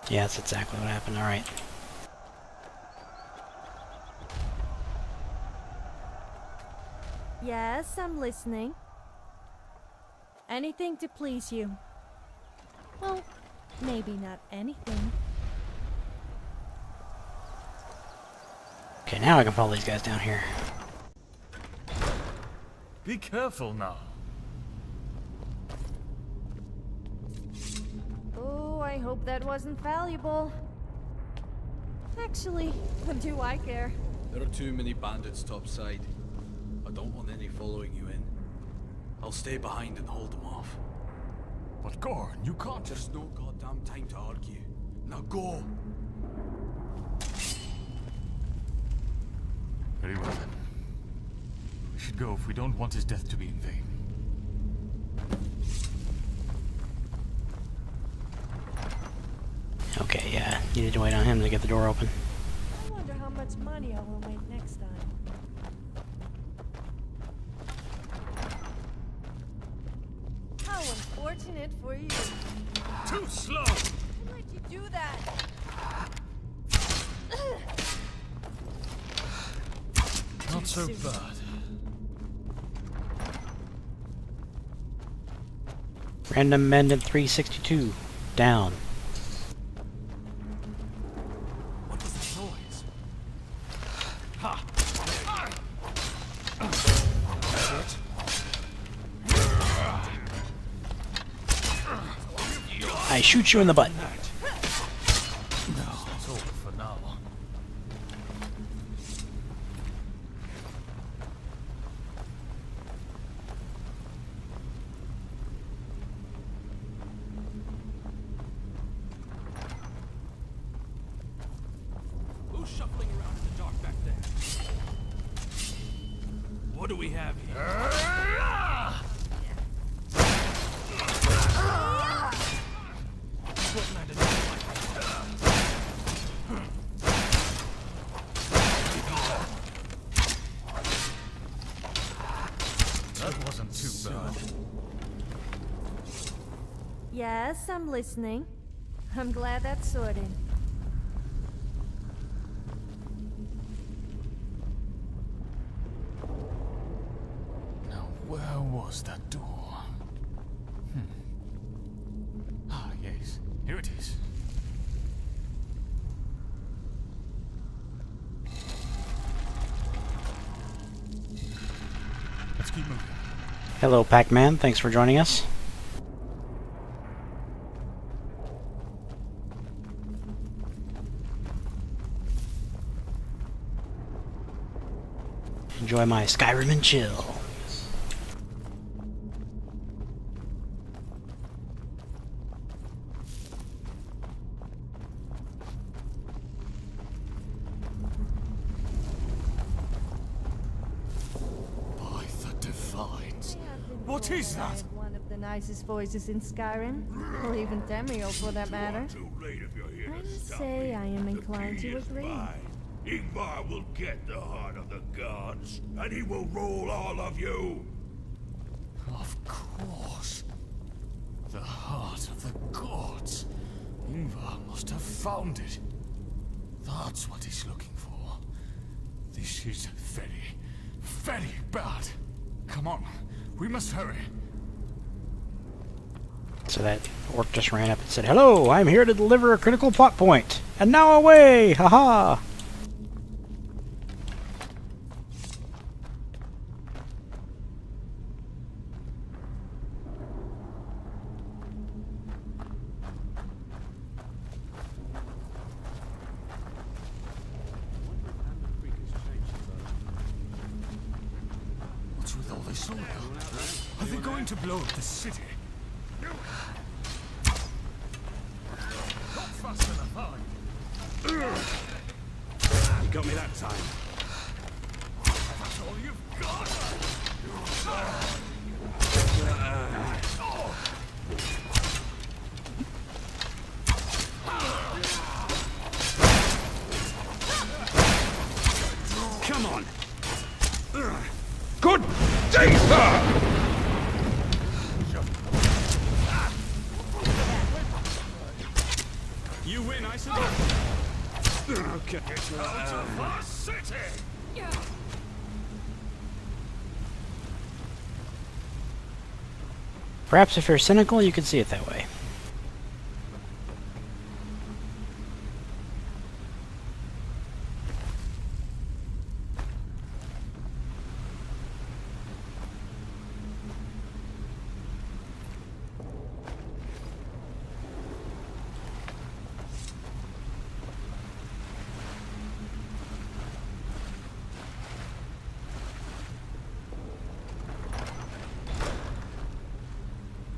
C: Yeah, that's exactly what happened. Alright.
A: Yes, I'm listening. Anything to please you. Well, maybe not anything.
C: Okay, now I can follow these guys down here.
Q: Be careful now.
A: Oh, I hope that wasn't valuable. Actually, what do I care?
T: There are too many bandits topside. I don't want any following you in. I'll stay behind and hold them off.
Q: But Gorn, you can't.
T: There's no goddamn time to argue. Now go!
Q: Very well then. We should go if we don't want his death to be in vain.
C: Okay, yeah. Needed to wait on him to get the door open.
A: I wonder how much money I will make next time. How unfortunate for you.
Q: Too slow!
A: Who let you do that?
Q: Not so bad.
C: Random Mendant 362. Down.
T: What was the noise? Ha!
C: I shoot you in the butt.
Q: No, it's over for now.
T: Who's shuffling around in the dark back there? What do we have here?
Q: That wasn't too bad.
A: Yes, I'm listening. I'm glad that's sorted.
Q: Now, where was that door? Ah, yes. Here it is. Let's keep moving.
C: Hello, Pac-Man. Thanks for joining us. Enjoy my Skyrim and Chill.
Q: By the Divines. What is that?
A: One of the nicest voices in Skyrim, or even Tamriel for that matter. I must say I am inclined to agree.
U: Ingvar will get the heart of the gods, and he will rule all of you.
Q: Of course. The heart of the gods. Ingvar must have found it. That's what he's looking for. This is very, very bad. Come on, we must hurry.
C: So that orc just ran up and said, "Hello, I'm here to deliver a critical plot point. And now away! Haha!"
Q: What's with all this oil? Are they going to blow up the city? Not fast enough, are you?
U: You got me that time.
Q: That's all you've got?
U: Come on. Good day, sir!
Q: You win, I suppose.
U: Okay.
Q: Out of our city!
C: Perhaps if you're cynical, you could see it that way.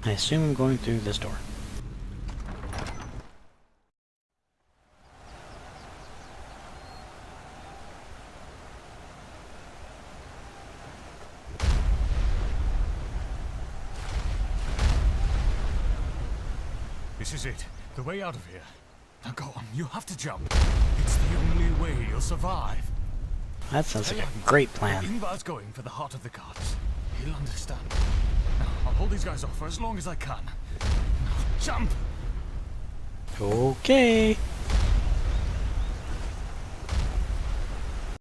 C: I assume I'm going through this door.
Q: This is it. The way out of here. Now go on, you have to jump. It's the only way you'll survive.
C: That sounds like a great plan.
Q: Ingvar's going for the heart of the gods. He'll understand. Now, I'll hold these guys off for as long as I can. Now, jump!
C: Okay.